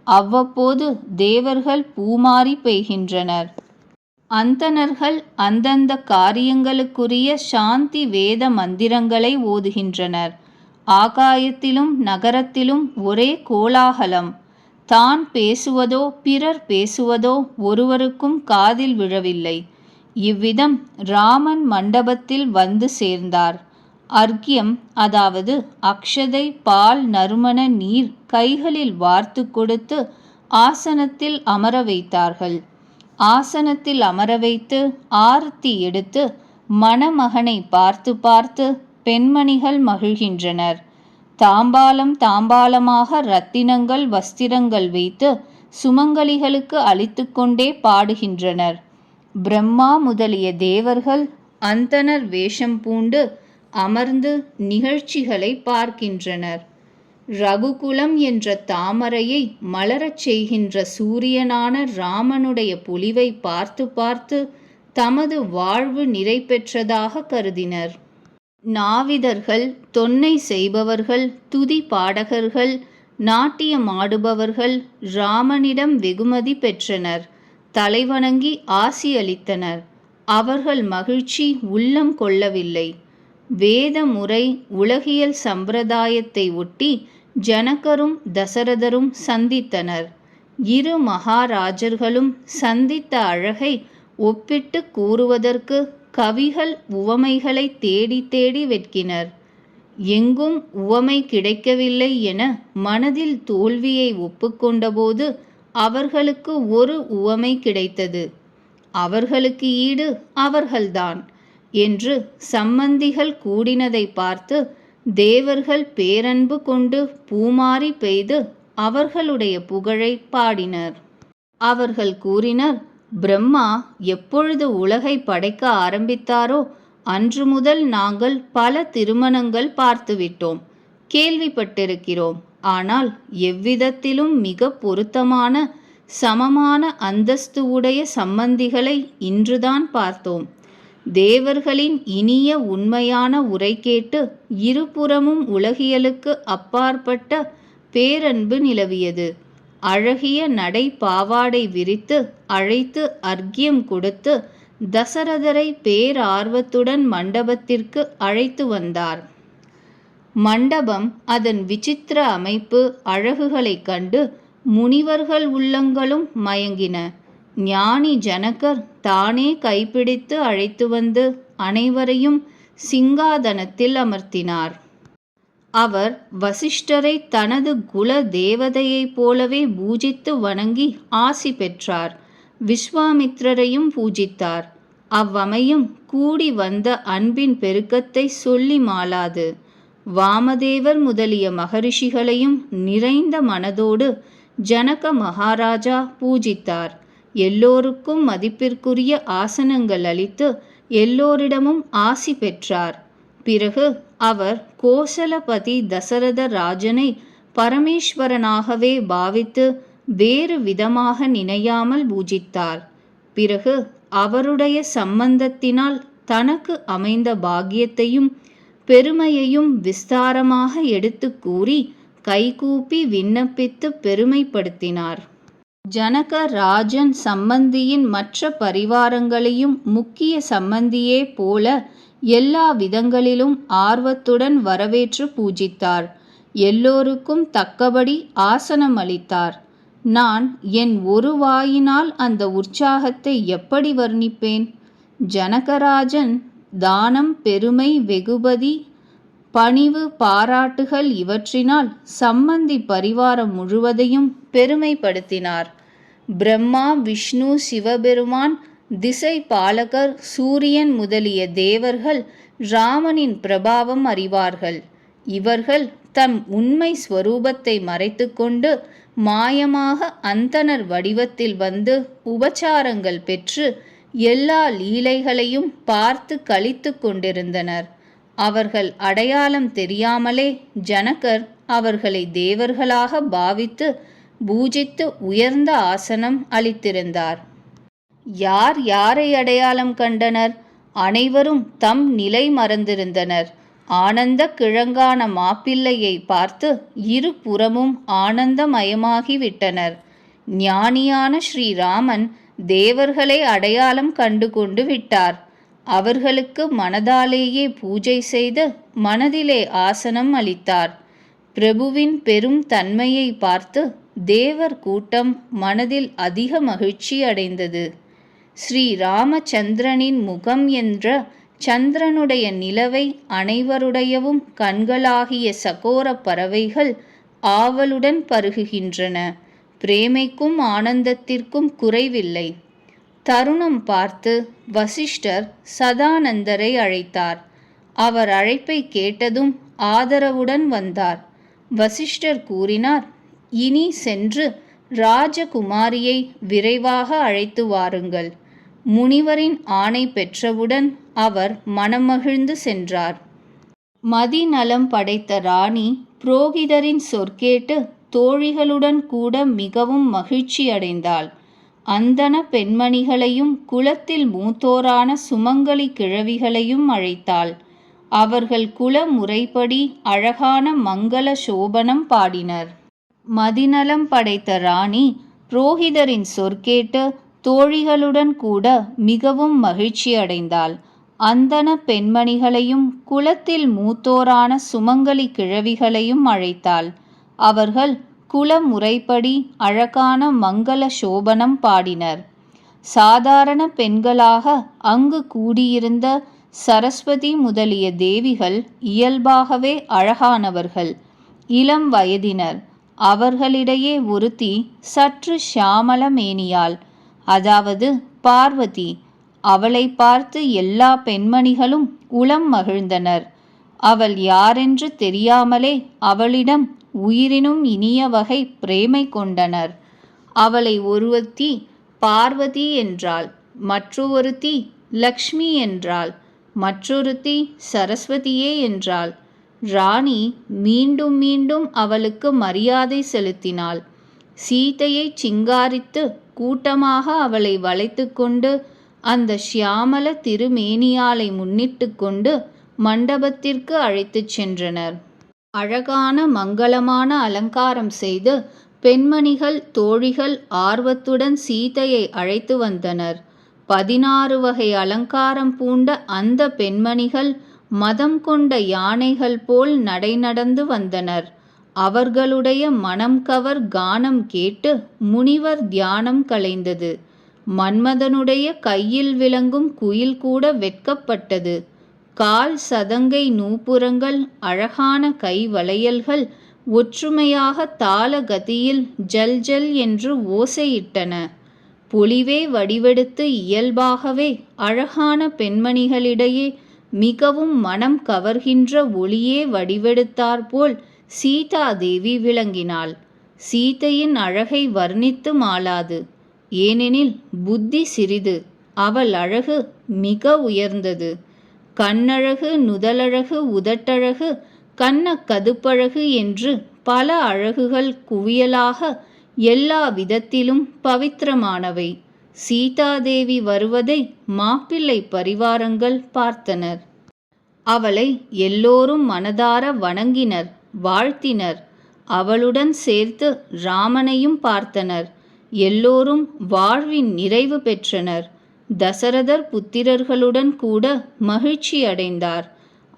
அவ்வப்போது தேவர்கள் பூமாரி பெய்கின்றனர். அந்தணர்கள் அந்தந்த காரியங்களுக்குரிய சாந்தி வேத மந்திரங்களை ஓதுகின்றனர். ஆகாயத்திலும் நகரத்திலும் ஒரே கோலாகலம். தான் பேசுவதோ பிறர் பேசுவதோ ஒருவருக்கும் காதில் விழவில்லை. இவ்விதம் ராமன் மண்டபத்தில் வந்து சேர்ந்தார். அர்க்யம், அதாவது அக்ஷதை, பால், நறுமண நீர் கைகளில் வார்த்து கொடுத்து ஆசனத்தில் அமர வைத்தார்கள். ஆசனத்தில் அமர வைத்து ஆரத்தி எடுத்து மணமகனை பார்த்து பார்த்து பெண்மணிகள் மகிழ்கின்றனர். தாம்பாலம் தாம்பாலமாக இரத்தினங்கள் வஸ்திரங்கள் வைத்து சுமங்கலிகளுக்கு அளித்து கொண்டே பாடுகின்றனர். பிரம்மா முதலிய தேவர்கள் அந்தணர் வேஷம் பூண்டு அமர்ந்து நிகழ்ச்சிகளை பார்க்கின்றனர். ரகுகுலம் என்ற தாமரையை மலரச் செய்கின்ற சூரியனான ராமனுடைய பொலிவை பார்த்து பார்த்து தமது வாழ்வு நிறை பெற்றதாக கருதினர். நாவிதர்கள், தொன்னை செய்பவர்கள், துதி பாடகர்கள், நாட்டியமாடுபவர்கள் ராமனிடம் வெகுமதி பெற்றனர். தலைவணங்கி ஆசி அளித்தனர். அவர்கள் மகிழ்ச்சி உள்ளம் கொள்ளவில்லை. வேத முறை உலகியல் சம்பிரதாயத்தை ஒட்டி ஜனகரும் தசரதரும் சந்தித்தனர். இரு மகாராஜர்களும் சந்தித்த அழகை ஒப்பிட்டு கூறுவதற்கு கவிகள் உவமைகளை தேடி தேடி வெட்கினர். எங்கும் உவமை கிடைக்கவில்லை என மனதில் தோல்வியை ஒப்புக்கொண்டபோது அவர்களுக்கு ஒரு உவமை கிடைத்தது. அவர்களுக்கு ஈடு அவர்கள்தான் என்று சம்பந்திகள் கூடினதை பார்த்து தேவர்கள் பேரன்பு கொண்டு பூமாரி பெய்து அவர்களுடைய புகழை பாடினர். அவர்கள் கூறினர், பிரம்மா எப்பொழுது உலகை படைக்க ஆரம்பித்தாரோ அன்று முதல் நாங்கள் பல திருமணங்கள் பார்த்துவிட்டோம், கேள்விப்பட்டிருக்கிறோம். ஆனால் எவ்விதத்திலும் மிக பொருத்தமான சமமான அந்தஸ்து உடைய சம்பந்திகளை இன்றுதான் பார்த்தோம். தேவர்களின் இனிய உண்மையான உரை கேட்டு இருபுறமும் உலகியலுக்கு அப்பாற்பட்ட பேரன்பு நிலவியது. அழகிய நடை பாவாடை விரித்து அழைத்து அர்க்யம் கொடுத்து தசரதரை பேரார்வத்துடன் மண்டபத்திற்கு அழைத்து வந்தார். மண்டபம் அதன் விசித்திர அமைப்பு அழகுகளைக் கண்டு முனிவர்கள் உள்ளங்களும் மயங்கின. ஞானி ஜனகர் தானே கைப்பிடித்து அழைத்து வந்து அனைவரையும் சிங்காதனத்தில் அமர்த்தினார். அவர் வசிஷ்டரை தனது குல தேவதையைப் போலவே பூஜித்து வணங்கி ஆசி பெற்றார். விஸ்வாமித்திரரையும் பூஜித்தார். அவ்வமயம் கூடி வந்த அன்பின் பெருக்கத்தை சொல்லி மாளாது. வாமதேவர் முதலிய மகரிஷிகளையும் நிறைந்த மனதோடு ஜனக மகாராஜா பூஜித்தார். எல்லோருக்கும் மதிப்பிற்குரிய ஆசனங்கள் அளித்து எல்லோரிடமும் ஆசி பெற்றார். பிறகு அவர் கோசலபதி தசரத ராஜனை பரமேஸ்வரனாகவே பாவித்து வேறு விதமாக நினையாமல் பூஜித்தார். பிறகு அவருடைய சம்பந்தத்தினால் தனக்கு அமைந்த பாக்கியத்தையும் பெருமையையும் விஸ்தாரமாக எடுத்து கூறி கைகூப்பி விண்ணப்பித்து பெருமைப்படுத்தினார். ஜனக ராஜன் சம்பந்தியின் மற்ற பரிவாரங்களையும் முக்கிய சம்பந்தியே போல எல்லா விதங்களிலும் ஆர்வத்துடன் வரவேற்று பூஜித்தார். எல்லோருக்கும் தக்கபடி ஆசனம் அளித்தார். நான் என் ஒரு வாயினால் அந்த உற்சாகத்தை எப்படி வர்ணிப்பேன்? ஜனகராஜன் தானம், பெருமை, வெகுபதி, பணிவு, பாராட்டுகள் இவற்றினால் சம்பந்தி பரிவாரம் முழுவதையும் பெருமைப்படுத்தினார். பிரம்மா, விஷ்ணு, சிவபெருமான், திசை பாலகர், சூரியன் முதலிய தேவர்கள் ராமனின் பிரபாவம் அறிவார்கள். இவர்கள் தம் உண்மை ஸ்வரூபத்தை மறைத்து கொண்டு மாயமாக அந்தணர் வடிவத்தில் வந்து உபச்சாரங்கள் பெற்று எல்லா லீலைகளையும் பார்த்து களித்து கொண்டிருந்தனர். அவர்கள் அடையாளம் தெரியாமலே ஜனகர் அவர்களை தேவர்களாக பாவித்து பூஜித்து உயர்ந்த ஆசனம் அளித்திருந்தார். யார் யாரை அடையாளம் கண்டனர்? அனைவரும் தம் நிலை மறந்திருந்தனர். ஆனந்த கிழங்கான மாப்பிள்ளையை பார்த்து இருபுறமும் ஆனந்தமயமாகிவிட்டனர். ஞானியான ஸ்ரீராமன் தேவர்களை அடையாளம் கண்டு கொண்டு விட்டார். அவர்களுக்கு மனதாலேயே பூஜை செய்து மனதிலே ஆசனம் அளித்தார். பிரபுவின் பெரும் தன்மையை பார்த்து தேவர் கூட்டம் மனதில் அதிக மகிழ்ச்சி அடைந்தது. ஸ்ரீ ராமச்சந்திரனின் முகம் என்ற சந்திரனுடைய நிலவை அனைவருடையவும் கண்களாகிய சகோர பறவைகள் ஆவலுடன் பருகுகின்றன. பிரேமைக்கும் ஆனந்தத்திற்கும் குறைவில்லை. தருணம் பார்த்து வசிஷ்டர் சதானந்தரை அழைத்தார். அவர் அழைப்பை கேட்டதும் ஆதரவுடன் வந்தார். வசிஷ்டர் கூறினார், இனி சென்று ராஜகுமாரியை விரைவாக அழைத்து வாருங்கள். முனிவரின் ஆணை பெற்றவுடன் அவர் மனமகிழ்ந்து சென்றார். மதிநலம் படைத்த ராணி புரோகிதரின் சொற்கேட்டு தோழிகளுடன் கூட மிகவும் மகிழ்ச்சி அடைந்தாள். அந்தண பெண்மணிகளையும் குலத்தில் மூத்தோரான சுமங்கலி கிழவிகளையும் அழைத்தாள். அவர்கள் குல முறைப்படி அழகான மங்கள சோபனம் பாடினர். மதிநலம் படைத்த ராணி புரோகிதரின் சொற்கேட்டு தோழிகளுடன் கூட மிகவும் மகிழ்ச்சி அடைந்தாள். அந்தண பெண்மணிகளையும் குலத்தில் மூத்தோரான சுமங்கலி கிழவிகளையும் அழைத்தாள். அவர்கள் குல முறைப்படி அழகான மங்கள சோபனம் பாடினர். சாதாரண பெண்களாக அங்கு கூடியிருந்த சரஸ்வதி முதலிய தேவிகள் இயல்பாகவே அழகானவர்கள், இளம் வயதினர். அவர்களிடையே ஒருத்தி சற்று ஷியாமள மேனியாள், அதாவது பார்வதி. அவளை பார்த்து எல்லா பெண்மணிகளும் உளம் மகிழ்ந்தனர். அவள் யாரென்று தெரியாமலே அவளிடம் உயிரினும் இனிய வகை பிரேமை கொண்டனர். அவளை ஒருவத்தி பார்வதி என்றாள், மற்றொருத்தி லக்ஷ்மி என்றாள், மற்றொருத்தி சரஸ்வதியே என்றாள். ராணி மீண்டும் மீண்டும் அவளுக்கு மரியாதை செலுத்தினாள். சீதையை சிங்காரித்து கூட்டமாக அவளை வளைத்து கொண்டு அந்த ஷியாமள திருமேனியாலை முன்னிட்டு கொண்டு மண்டபத்திற்கு அழைத்துச் சென்றனர். அழகான மங்களமான அலங்காரம் செய்து பெண்மணிகள் தோழிகள் ஆர்வத்துடன் சீதையை அழைத்து வந்தனர். 16 வகை அலங்காரம் பூண்ட அந்த பெண்மணிகள் மதம் கொண்ட யானைகள் போல் நடை நடந்து வந்தனர். அவர்களுடைய மனம் கவர் கானம் கேட்டு முனிவர் தியானம் கலைந்தது. மன்மதனுடைய கையில் விளங்கும் குயில் கூட வெட்கப்பட்டது. கால் சதங்கை நூபுரங்கள் அழகான கை வளையல்கள் ஒற்றுமையாக தாள கதியில் ஜல் ஜல் என்று ஓசையிட்டன. பொலிவே வடிவெடுத்து இயல்பாகவே அழகான பெண்மணிகளிடையே மிகவும் மனம் கவர்கின்ற ஒளியே வடிவெடுத்தாற்போல் சீதாதேவி விளங்கினாள். சீதையின் அழகை வர்ணித்து மாளாது. ஏனெனில் புத்தி சிறிது, அவள் அழகு மிக உயர்ந்தது. கண்ணழகு, நுதலழகு, உதட்டழகு, கன்ன கதுப்பழகு என்று பல அழகுகள் குவியலாக எல்லா விதத்திலும் பவித்திரமானவை. சீதாதேவி வருவதை மாப்பிள்ளை பரிவாரங்கள் பார்த்தனர். அவளை எல்லோரும் மனதார வணங்கினர், வாழ்த்தினர். அவளுடன் சேர்த்து ராமனையும் பார்த்தனர். எல்லோரும் வாழ்வின் நிறைவு பெற்றனர். தசரதர் புத்திரர்களுடன் கூட மகிழ்ச்சி அடைந்தார்.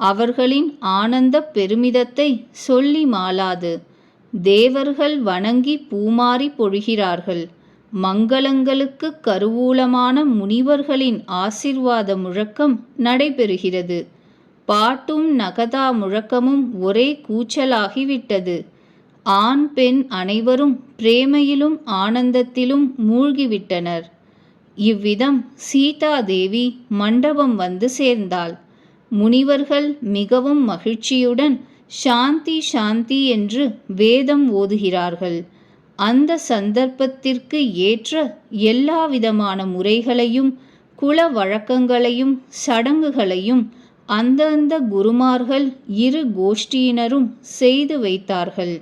அவர்களின் ஆனந்த பெருமிதத்தை சொல்லி மாளாது. தேவர்கள் வணங்கி பூமாரி பொழிகிறார்கள். மங்களங்களுக்கு கருவூலமான முனிவர்களின் ஆசிர்வாத முழக்கம் நடைபெறுகிறது. பாட்டும் நகதா முழக்கமும் ஒரே கூச்சலாகிவிட்டது. ஆண் பெண் அனைவரும் பிரேமையிலும் ஆனந்தத்திலும் மூழ்கிவிட்டனர். இவ்விதம் சீதாதேவி மண்டபம் வந்து சேர்ந்தாள். முனிவர்கள் மிகவும் மகிழ்ச்சியுடன் சாந்தி சாந்தி என்று வேதம் ஓதுகிறார்கள். அந்த சந்தர்ப்பத்திற்கு ஏற்ற எல்லாவிதமான முறைகளையும் குல வழக்கங்களையும் சடங்குகளையும் அந்தந்த குருமார்கள் இரு கோஷ்டியினரும் செய்து வைத்தார்கள்.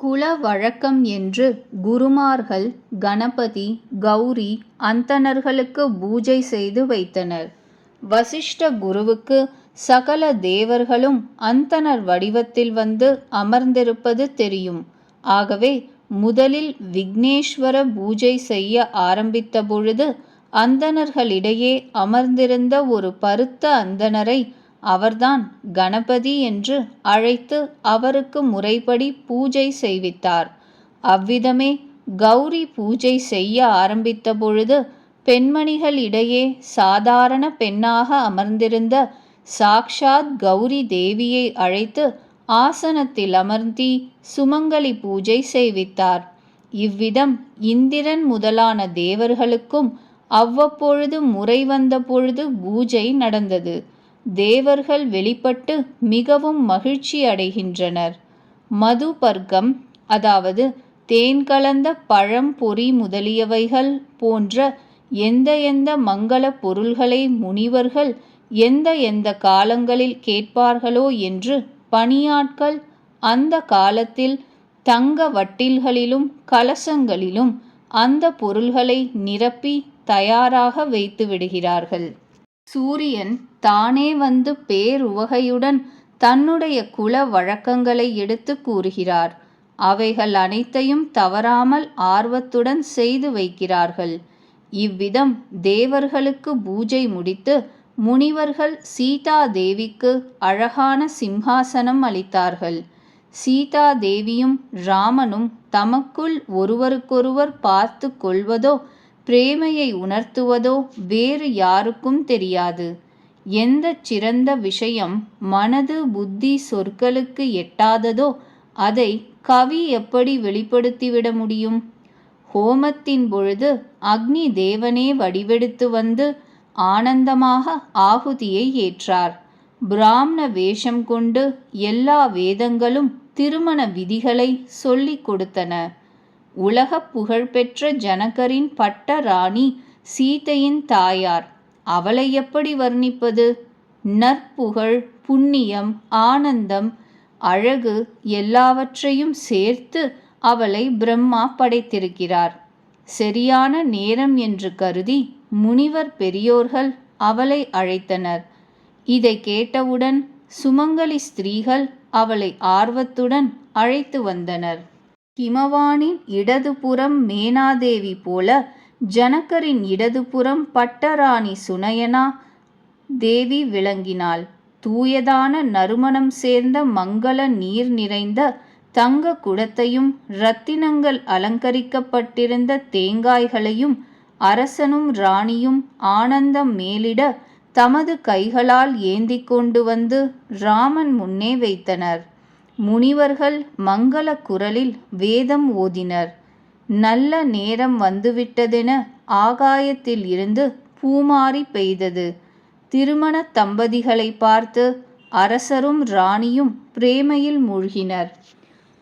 குல வழக்கம் என்று குருமார்கள் கணபதி, கௌரி, அந்தணர்களுக்கு பூஜை செய்து வைத்தனர். வசிஷ்ட குருவுக்கு சகல தேவர்களும் அந்தணர் வடிவத்தில் வந்து அமர்ந்திருப்பது தெரியும். ஆகவே முதலில் விக்னேஸ்வர பூஜை செய்ய ஆரம்பித்த பொழுது அந்தணர்களிடையே அமர்ந்திருந்த ஒரு பருத்த அந்தணரை அவர்தான் கணபதி என்று அழைத்து அவருக்கு முறைப்படி பூஜை செய்வித்தார். அவ்விதமே கௌரி பூஜை செய்ய ஆரம்பித்த பொழுது பெண்மணிகளிடையே சாதாரண பெண்ணாக அமர்ந்திருந்த சாக்ஷாத் கௌரி தேவியை அழைத்து ஆசனத்தில் அமர்த்தி சுமங்கலி பூஜை செய்வித்தார். இவ்விதம் இந்திரன் முதலான தேவர்களுக்கும் அவ்வப்பொழுது முறை வந்த பொழுது பூஜை நடந்தது. தேவர்கள் வெளிப்பட்டு மிகவும் மகிழ்ச்சி அடைகின்றனர். மது பர்க்கம், அதாவது தேன் கலந்த பழம், பொறி முதலியவைகள் போன்ற எந்த எந்த மங்கள பொருள்களை முனிவர்கள் எந்த எந்த காலங்களில் கேட்பார்களோ என்று பணியாட்கள் அந்த காலத்தில் தங்க வட்டில்களிலும் கலசங்களிலும் அந்த பொருள்களை நிரப்பி தயாராக வைத்து விடுகிறார்கள். சூரியன் தானே வந்து பேருவகையுடன் தன்னுடைய குல வழக்கங்களை எடுத்து கூறுகிறார். அவைகள் அனைத்தையும் தவறாமல் ஆர்வத்துடன் செய்து வைக்கிறார்கள். இவ்விதம் தேவர்களுக்கு பூஜை முடித்து முனிவர்கள் சீதா தேவிக்கு அழகான சிம்ஹாசனம் அளித்தார்கள். சீதா தேவியும் ராமனும் தமக்குள் ஒருவருக்கொருவர் பார்த்து கொள்வதோ பிரேமையை உணர்த்துவதோ வேறு யாருக்கும் தெரியாது. எந்த சிறந்த விஷயம் மனது புத்தி சொற்களுக்கு எட்டாததோ அதை கவி எப்படி வெளிப்படுத்திவிட முடியும்? ஹோமத்தின் பொழுது அக்னி தேவனே வடிவெடுத்து வந்து ஆனந்தமாக ஆகுதியை ஏற்றார். பிராமண வேஷம் கொண்டு எல்லா வேதங்களும் திருமண விதிகளை சொல்லிக் கொடுத்தன. உலக புகழ்பெற்ற ஜனகரின் பட்ட ராணி சீதையின் தாயார். அவளை எப்படி வர்ணிப்பது? நற்புகழ், புண்ணியம், ஆனந்தம், அழகு எல்லாவற்றையும் சேர்த்து அவளை பிரம்மா படைத்திருக்கிறார். சரியான நேரம் என்று கருதி முனிவர் பெரியோர்கள் அவளை அழைத்தனர். இதை கேட்டவுடன் சுமங்கலி ஸ்திரீகள் அவளை ஆர்வத்துடன் அழைத்து வந்தனர். ஹிமவானின் இடதுபுறம் மேனாதேவி போல ஜனகரின் இடதுபுறம் பட்டராணி சுனயனா தேவி விளங்கினாள். தூயதான நறுமணம் சேர்ந்த மங்கள நீர் நிறைந்த தங்க குடத்தையும் இரத்தினங்கள் அலங்கரிக்கப்பட்டிருந்த தேங்காய்களையும் அரசனும் ராணியும் ஆனந்தம் மேலிட தமது கைகளால் ஏந்தி கொண்டு வந்து ராமன் முன்னே வைத்தனர். முனிவர்கள் மங்கள குரலில் வேதம் ஓதினர். நல்ல நேரம் வந்துவிட்டதென ஆகாயத்தில் இருந்து பூமாரி பெய்தது. திருமண தம்பதிகளை பார்த்து அரசரும் ராணியும் பிரேமையில் மூழ்கினர்.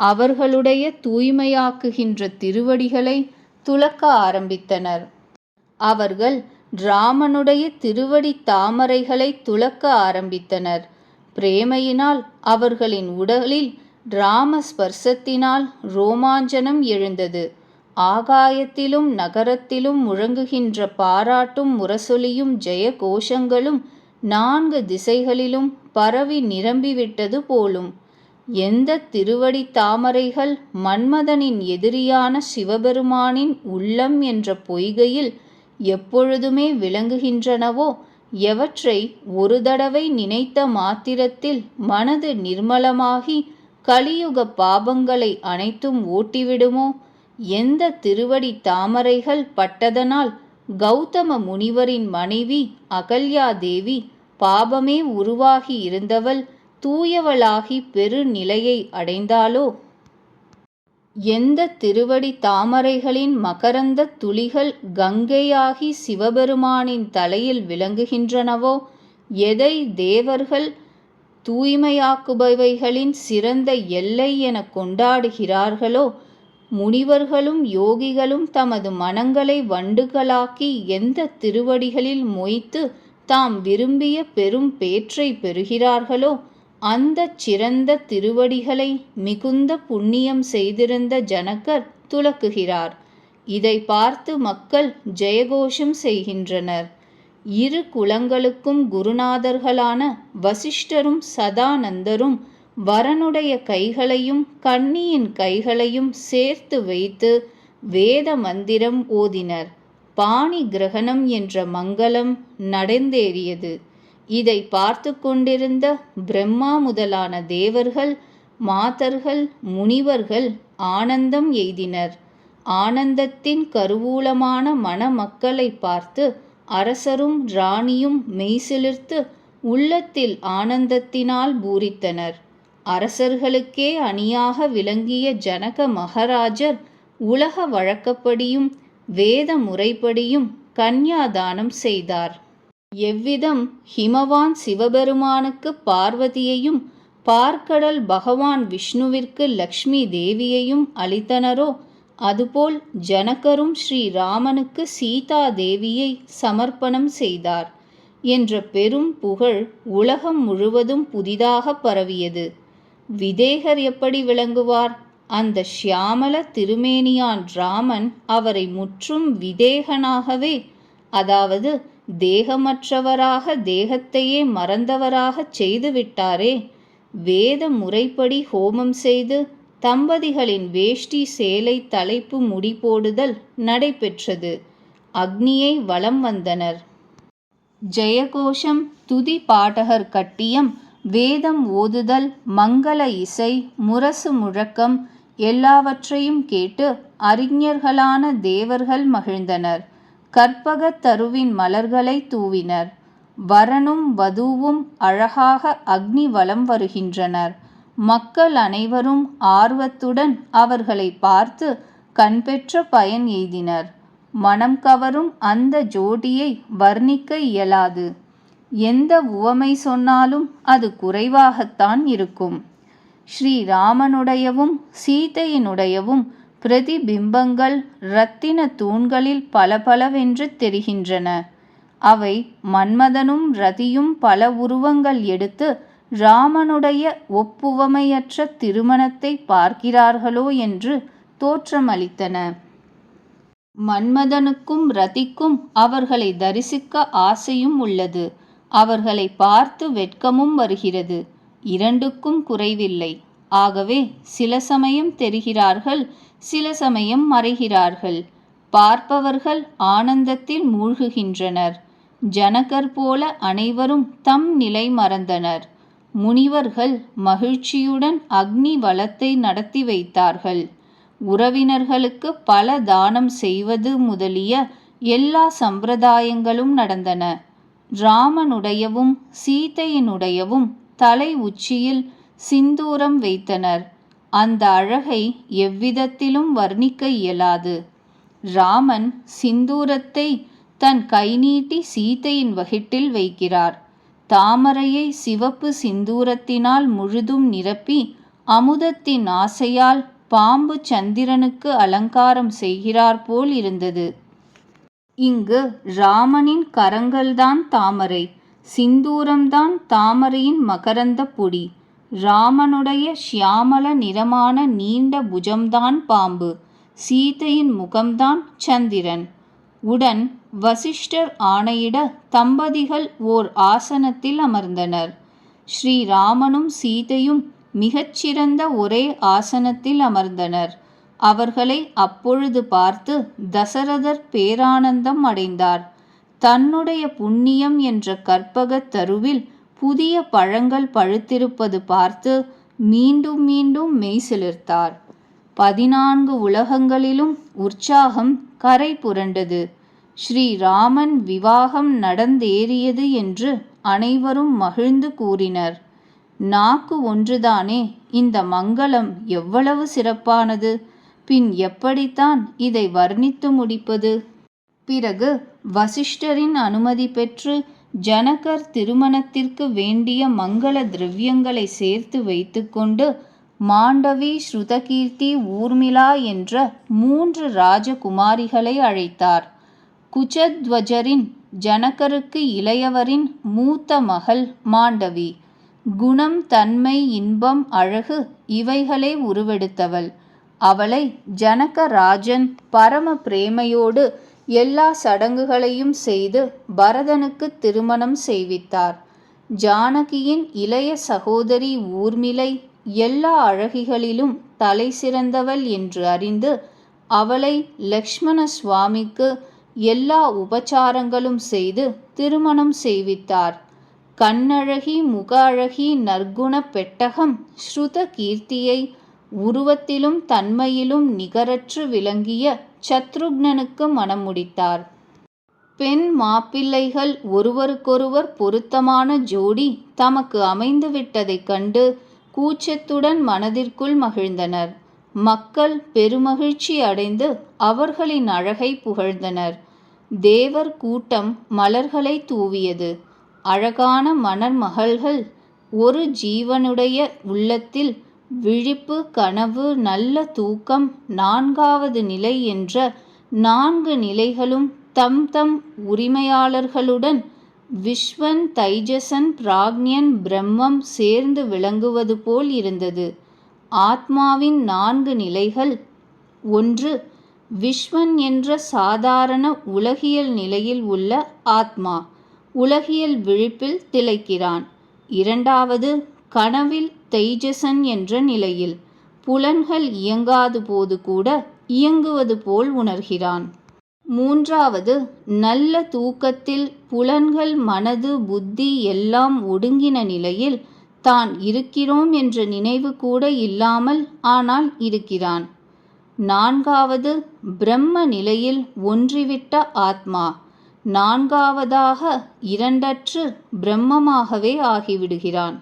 அவர்களுடைய தூய்மையாக்குகின்ற திருவடிகளை துலக்க ஆரம்பித்தனர். அவர்கள் ராமனுடைய திருவடி தாமரைகளை துலக்க ஆரம்பித்தனர். பிரேமையினால் அவர்களின் உடலில் ராம ஸ்பர்சத்தினால் ரோமாஞ்சனம் எழுந்தது. ஆகாயத்திலும் நகரத்திலும் முழங்குகின்ற பாராட்டும் முரசொலியும் ஜெய கோஷங்களும் 4 திசைகளிலும் பரவி நிரம்பிவிட்டது போலும். எந்த திருவடி தாமரைகள் மன்மதனின் எதிரியான சிவபெருமானின் உள்ளம் என்ற பொய்கையில் எப்பொழுதுமே விளங்குகின்றனவோ, எவற்றை ஒரு தடவை நினைத்த மாத்திரத்தில் மனது நிர்மலமாகி கலியுக பாபங்களை அனைத்தும் ஓட்டிவிடுமோ, எந்த திருவடி தாமரைகள் பட்டதனால் கௌதம முனிவரின் மனைவி அகல்யா தேவி பாபமே உருவாகி இருந்தவள் தூயவளாகி பெரு நிலையை அடைந்தாளோ, எந்த திருவடி தாமரைகளின் மகரந்த துளிகள் கங்கையாகி சிவபெருமானின் தலையில் விளங்குகின்றனவோ, எதை தேவர்கள் தூய்மையாக்குபவைகளின் சிறந்த எல்லை என கொண்டாடுகிறார்களோ, முனிவர்களும் யோகிகளும் தமது மனங்களை வண்டுகளாக்கி எந்த திருவடிகளில் மொய்த்து தாம் விரும்பிய பெரும் பேற்றை பெறுகிறார்களோ, அந்த சிறந்த திருவடிகளை மிகுந்த புண்ணியம் செய்திருந்த ஜனகர் துலக்குகிறார். இதை பார்த்து மக்கள் ஜெயகோஷம் செய்கின்றனர். 2 குலங்களுக்கும் குருநாதர்களான வசிஷ்டரும் சதானந்தரும் வரனுடைய கைகளையும் கன்னியின் கைகளையும் சேர்த்து வைத்து வேத மந்திரம் ஓதினர். பாணி கிரகணம் என்ற மங்களம் நடந்தேறியது. இதை பார்த்து கொண்டிருந்த பிரம்மா முதலான தேவர்கள், மாதர்கள், முனிவர்கள் ஆனந்தம் எய்தினர். ஆனந்தத்தின் கருவூலமான மணமக்களை பார்த்து அரசரும் ராணியும் மெய்சிலிர்த்து உள்ளத்தில் ஆனந்தத்தினால் பூரித்தனர். அரசர்களுக்கே அணியாக விளங்கிய ஜனக மகாராஜர் உலக வழக்கப்படியும் வேத முறைப்படியும் கன்யாதானம் செய்தார். எவ்விதம் ஹிமவான் சிவபெருமானுக்கு பார்வதியையும் பார்க்கடல் பகவான் விஷ்ணுவிற்கு லக்ஷ்மி தேவியையும் அளித்தனரோ, அதுபோல் ஜனகரும் ஸ்ரீராமனுக்கு சீதா தேவியை சமர்ப்பணம் செய்தார் என்ற பெரும் புகழ் உலகம் முழுவதும் புதிதாக பரவியது. விதேகர் எப்படி விளங்குவார்? அந்த ஷியாமல திருமேனியான் ராமன் அவரை முற்றும் விதேகனாகவே, அதாவது தேகமற்றவராக தேகத்தையே மறந்தவராகச் செய்துவிட்டாரே. வேத முறைப்படி ஹோமம் செய்து தம்பதிகளின் வேஷ்டி சேலை தலைப்பு முடி போடுதல் நடைபெற்றது. அக்னியை வலம் வந்தனர். ஜெயகோஷம், துதி பாடகர் கட்டியம், வேதம் ஓதுதல், மங்கள இசை, முரசு முழக்கம் எல்லாவற்றையும் கேட்டு அறிஞர்களான தேவர்கள் மகிழ்ந்தனர். கற்பகத் தருவின் மலர்களை தூவினர். வரனும் வதூவும் அழகாக அக்னி வலம் வருகின்றனர். மக்கள் அனைவரும் ஆர்வத்துடன் அவர்களை பார்த்து கண்பெற்ற பயன் எய்தினர். மனம் கவரும் அந்த ஜோடியை வர்ணிக்க இயலாது. எந்த உவமை சொன்னாலும் அது குறைவாகத்தான் இருக்கும். ஸ்ரீராமனுடையவும் சீதையினுடையவும் பிரதிபிம்பங்கள் இரத்தின தூண்களில் பலபலவென்று தெரிகின்றன. அவை மன்மதனும் ரதியும் பல உருவங்கள் எடுத்து ராமனுடைய ஒப்புவமையற்ற திருமணத்தை பார்க்கிறார்களோ என்று தோற்றமளித்தன. மன்மதனுக்கும் ரதிக்கும் அவர்களை தரிசிக்க ஆசையும் உள்ளது. அவர்களை பார்த்து வெட்கமும் வருகிறது. இரண்டுக்கும் குறைவில்லை. ஆகவே சில சமயம் தெரிகிறார்கள், சில சமயம் மறைகிறார்கள். பார்ப்பவர்கள் ஆனந்தத்தில் மூழ்குகின்றனர். ஜனகர் போல அனைவரும் தம் நிலை மறந்தனர். முனிவர்கள் மகிழ்ச்சியுடன் அக்னி வலத்தை நடத்தி வைத்தார்கள். உறவினர்களுக்கு பல தானம் செய்வது முதலிய எல்லா சம்பிரதாயங்களும் நடந்தன. ராமனுடையவும் சீதையினுடையவும் தலை உச்சியில் சிந்தூரம் வைத்தனர். அந்த அழகை எவ்விதத்திலும் வர்ணிக்க இயலாது. ராமன் சிந்தூரத்தை தன் கை நீட்டி சீதையின் வகிட்டில் வைக்கிறார். தாமரையை சிவப்பு சிந்தூரத்தினால் முழுதும் நிரப்பி அமுதத்தின் ஆசையால் பாம்பு சந்திரனுக்கு அலங்காரம் செய்கிறார் போல் இருந்தது. இங்கு ராமனின் கரங்கள்தான் தாமரை, சிந்தூரம்தான் தாமரையின் மகரந்த பொடி. ராமனுடைய ஷியாமள நிறமான நீண்ட புஜம்தான் பாம்பு, சீதையின் முகம்தான் சந்திரன். உடன் வசிஷ்டர் ஆணையிட தம்பதிகள் ஓர் ஆசனத்தில் அமர்ந்தனர். ஸ்ரீராமனும் சீதையும் மிகச்சிறந்த ஒரே ஆசனத்தில் அமர்ந்தனர். அவர்களை அப்பொழுது பார்த்து தசரதர் பேரானந்தம் அடைந்தார். தன்னுடைய புண்ணியம் என்ற கற்பகத் தருவில் புதிய பழங்கள் பழுத்திருப்பது பார்த்து மீண்டும் மீண்டும் மெய் சிலிர்த்தார். 14 உலகங்களிலும் உற்சாகம் கரை புரண்டது. ஸ்ரீராமன் விவாகம் நடந்தேறியது என்று அனைவரும் மகிழ்ந்து கூறினர். நாக்கு ஒன்றுதானே, இந்த மங்களம் எவ்வளவு சிறப்பானது! பின் எப்படித்தான் இதை வர்ணித்து முடிப்பது? பிறகு வசிஷ்டரின் அனுமதி பெற்று ஜனகர் திருமணத்திற்கு வேண்டிய மங்கள திரவியங்களை சேர்த்து வைத்துக்கொண்டு மாண்டவி, ஸ்ருதகீர்த்தி, ஊர்மிளா என்ற 3 ராஜகுமாரிகளை அழைத்தார். குச்சத்வஜரின், ஜனகருக்கு இளையவரின் மூத்த மகள் மாண்டவி. குணம், தன்மை, இன்பம், அழகு இவைகளே உருவெடுத்தவள். அவளை ஜனகராஜன் பரம பிரேமையோடு எல்லா சடங்குகளையும் செய்து பரதனுக்கு திருமணம் செய்வித்தார். ஜானகியின் இளைய சகோதரி ஊர்மிளை எல்லா அழகிகளிலும் தலை சிறந்தவள் என்று அறிந்து அவளை லக்ஷ்மண சுவாமிக்கு எல்லா உபச்சாரங்களும் செய்து திருமணம் செய்வித்தார். கண்ணழகி, முக அழகி, நற்குண பெட்டகம் ஸ்ருத கீர்த்தியை உருவத்திலும் தன்மையிலும் நிகரற்று விளங்கிய சத்ருக்னனுக்கு மணம் முடித்தார். பெண் மாப்பிள்ளைகள் ஒருவருக்கொருவர் பொருத்தமான ஜோடி தமக்கு அமைந்துவிட்டதைக் கண்டு கூச்சத்துடன் மனதிற்குள் மகிழ்ந்தனர். மக்கள் பெருமகிழ்ச்சி அடைந்து அவர்களின் அழகை புகழ்ந்தனர். தேவர் கூட்டம் மலர்களை தூவியது. அழகான மணமகள்கள் ஒரு ஜீவனுடைய உள்ளத்தில் விழிப்பு, கனவு, நல்ல தூக்கம், 4வது நிலை என்ற 4 நிலைகளும் தம் தம் உரிமையாளர்களுடன் விஸ்வன், தைஜசன், பிராக்ஞன், பிரம்மம் சேர்ந்து விளங்குவது போல் இருந்தது. ஆத்மாவின் 4 நிலைகள்: 1. விஸ்வன் என்ற சாதாரண உலகியல் நிலையில் உள்ள ஆத்மா உலகியல் விழிப்பில் திளைக்கிறான். 2. கனவில் தைஜசன் என்ற நிலையில் புலன்கள் இயங்காது போது கூட இயங்குவது போல் உணர்கிறான். 3. நல்ல தூக்கத்தில் புலன்கள், மனது, புத்தி எல்லாம் ஒடுங்கின நிலையில் தான் இருக்கிறோம் என்ற நினைவு கூட இல்லாமல் ஆனால் இருக்கிறான். 4. பிரம்ம நிலையில் ஒன்றிவிட்ட ஆத்மா 4வதாக இரண்டற்று பிரம்மமாகவே ஆகிவிடுகிறான்.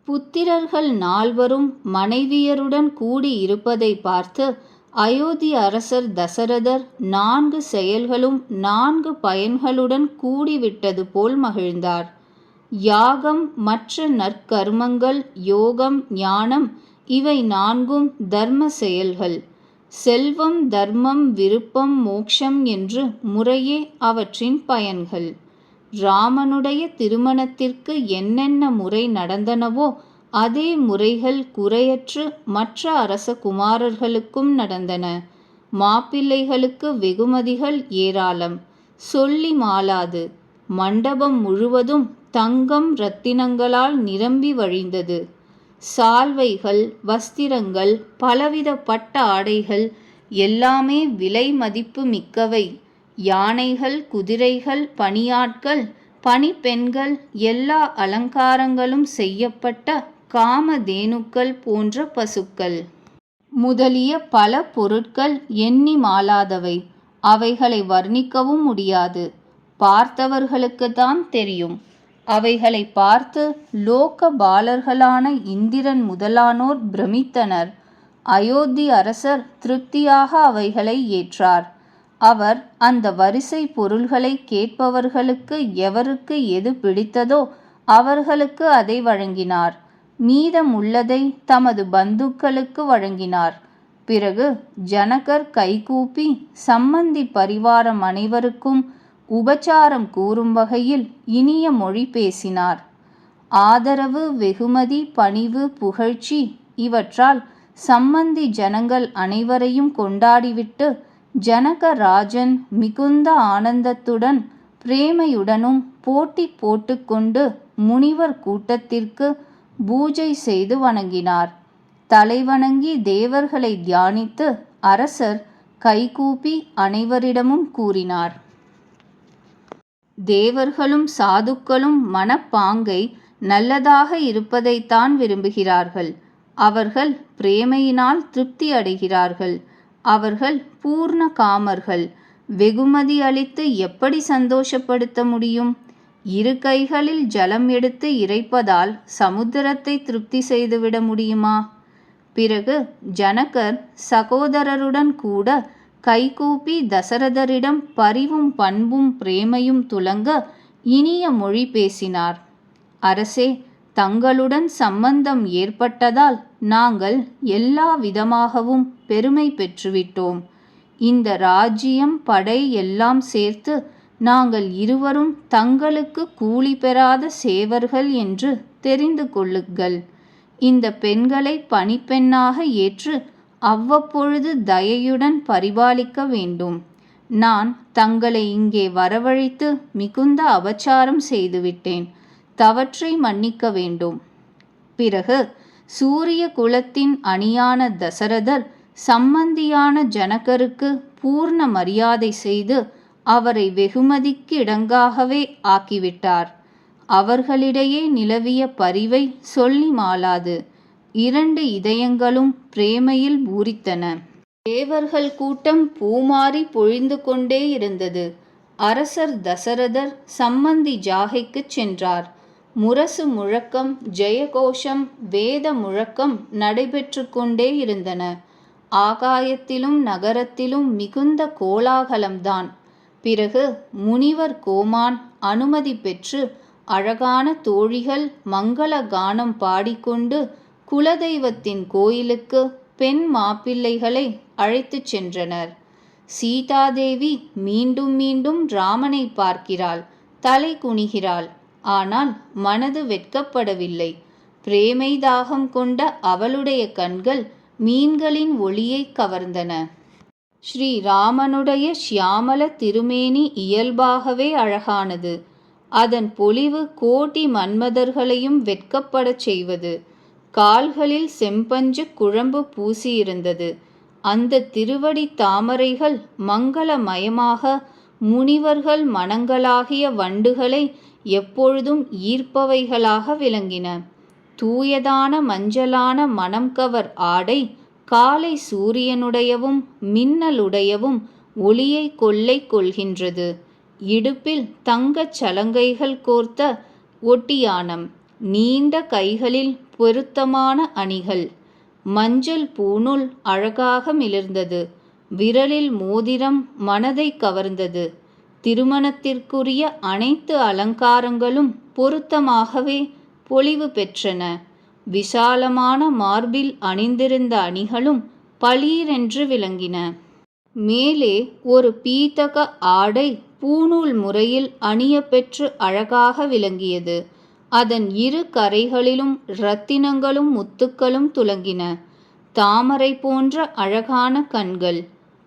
புத்திரர்கள் 4வரும் மனைவியருடன் கூடி இருப்பதை பார்த்து அயோத்தி அரசர் தசரதர் 4 செயல்களும் 4 பயன்களுடன் கூடிவிட்டது போல் மகிழ்ந்தார். யாகம், மற்ற நற்கர்மங்கள், யோகம், ஞானம் இவை 4ம் தர்ம செயல்கள். செல்வம், தர்மம், விருப்பம், மோட்சம் என்று முறையே அவற்றின் பயன்கள். ராமனுடைய திருமணத்திற்கு என்னென்ன முறை நடந்தனவோ அதே முறைகள் குறையற்று மற்ற அரச குமாரர்களுக்கும் நடந்தன. மாப்பிள்ளைகளுக்கு வெகுமதிகள் ஏராளம், சொல்லி மாளாது. மண்டபம் முழுவதும் தங்கம், இரத்தினங்களால் நிரம்பி வழிந்தது. சால்வைகள், வஸ்திரங்கள், பலவித பட்ட ஆடைகள் எல்லாமே விலை மதிப்பு மிக்கவை. யானைகள், குதிரைகள், பணியாட்கள், பணிப்பெண்கள், எல்லா அலங்காரங்களும் செய்யப்பட்ட காமதேனுக்கள் போன்ற பசுக்கள் முதலிய பல பொருட்கள் எண்ணி மாளாதவை. அவைகளை வர்ணிக்கவும் முடியாது. பார்த்தவர்களுக்குத்தான் தெரியும். அவைகளை பார்த்து லோக பாலர்களான இந்திரன் முதலானோர் பிரமித்தனர். அயோத்தி அரசர் திருப்தியாக அவைகளை ஏற்றார். அவர் அந்த வரிசை பொருள்களை கேட்பவர்களுக்கு எவருக்கு எது பிடித்ததோ அவர்களுக்கு அதை வழங்கினார். மீதமுள்ளதை தமது பந்துக்களுக்கு வழங்கினார். பிறகு ஜனகர் கைகூப்பி சம்மந்தி பரிவாரம் அனைவருக்கும் உபச்சாரம் கூறும் வகையில் இனிய மொழி பேசினார். ஆதரவு, வெகுமதி, பணிவு, புகழ்ச்சி இவற்றால் சம்மந்தி ஜனங்கள் அனைவரையும் கொண்டாடிவிட்டு ஜனகராஜன் மிகுந்த ஆனந்தத்துடன் பிரேமையுடனும் போட்டி போட்டுக்கொண்டு முனிவர் கூட்டத்திற்கு பூஜை செய்து வணங்கினார். தலைவணங்கி தேவர்களை தியானித்து அரசர் கைகூப்பி அனைவரிடமும் கூறினார். தேவர்களும் சாதுக்களும் மனப்பாங்கை நல்லதாக இருப்பதைத்தான் விரும்புகிறார்கள். அவர்கள் பிரேமையினால் திருப்தி அடைகிறார்கள். அவர்கள் பூர்ண காமர்கள். வெகுமதி அளித்து எப்படி சந்தோஷப்படுத்த முடியும்? இரு கைகளில் ஜலம் எடுத்து இறைப்பதால் சமுத்திரத்தை திருப்தி செய்துவிட முடியுமா? பிறகு ஜனகர் சகோதரருடன் கூட கைகூப்பி தசரதரிடம் பரிவும் பண்பும் பிரேமையும் துலங்க இனிய மொழி பேசினார். அரசே, தங்களுடன் சம்பந்தம் ஏற்பட்டதால் நாங்கள் எல்லா விதமாகவும் பெருமை பெற்றுவிட்டோம். இந்த ராஜ்யம், படை எல்லாம் சேர்த்து நாங்கள் இருவரும் தங்களுக்கு கூலி பெறாத சேவர்கள் என்று தெரிந்து கொள்ளுங்கள். இந்த பெண்களை பணிப்பெண்ணாக ஏற்று அவ்வப்பொழுது தயையுடன் பரிபாலிக்க வேண்டும். நான் தங்களை இங்கே வரவழைத்து மிகுந்த அபச்சாரம் செய்துவிட்டேன். தவற்றை மன்னிக்க வேண்டும். பிறகு சூரிய குலத்தின் அணியான தசரதர் சம்மந்தியான ஜனகருக்கு பூர்ண மரியாதை செய்து அவரை வெகுமதிக்கு இடங்காகவே ஆக்கிவிட்டார். அவர்களிடையே நிலவிய பரிவை சொல்லி மாளாது. 2 இதயங்களும் பிரேமையில் பூரித்தன. தேவர்கள் கூட்டம் பூமாரி பொழிந்து கொண்டே இருந்தது. அரசர் தசரதர் சம்மந்தி ஜாகைக்குச் சென்றார். முரசு முழக்கம், ஜெயகோஷம், வேத முழக்கம் நடைபெற்று கொண்டே இருந்தன. ஆகாயத்திலும் நகரத்திலும் மிகுந்த கோலாகலம்தான். பிறகு முனிவர் கோமான் அனுமதி பெற்று அழகான தோழிகள் மங்கள கானம் பாடிக்கொண்டு குலதெய்வத்தின் கோயிலுக்கு பெண் மாப்பிள்ளைகளை அழைத்துச் சென்றனர். சீதாதேவி மீண்டும் மீண்டும் ராமனை பார்க்கிறாள், தலை குனிகிறாள். ஆனால் மனது வெட்கப்படவில்லை. பிரேமை தாகம் கொண்ட அவளுடைய கண்கள் மீன்களின் ஒளியை கவர்ந்தன. ஸ்ரீராமனுடைய சியாமல திருமேனி இயல்பாகவே அழகானது. அதன் பொலிவு கோடி மன்மதர்களையும் வெட்கப்படச் செய்வது. கால்களில் செம்பஞ்சு குழம்பு பூசியிருந்தது. அந்த திருவடி தாமரைகள் மங்களமயமாக முனிவர்கள் மனங்களாகிய வண்டுகளை எப்பொழுதும் ஈர்ப்பவைகளாக விளங்கின. தூயதான மஞ்சளான மனம் கவர் ஆடை காலை சூரியனுடையவும் மின்னலுடையவும் ஒளியை கொள்ளை கொள்கின்றது. இடுப்பில் தங்கச் சலங்கைகள் கோர்த்த ஒட்டியானம், நீண்ட கைகளில் பொருத்தமான அணிகள். மஞ்சள் பூணூல் அழகாக மிளிர்ந்தது. விரலில் மோதிரம் மனதை கவர்ந்தது. திருமணத்திற்குரிய அனைத்து அலங்காரங்களும் பொருத்தமாகவே பொலிவு பெற்றன. விசாலமான மார்பில் அணிந்திருந்த அணிகளும் பளீரென்று விளங்கின. மேலே ஒரு பீதக ஆடை பூணூல் முறையில் அணியப்பெற்று அழகாக விளங்கியது. அதன் இரு கரைகளிலும் இரத்தினங்களும் முத்துக்களும் துலங்கின. தாமரை போன்ற அழகான கண்கள்,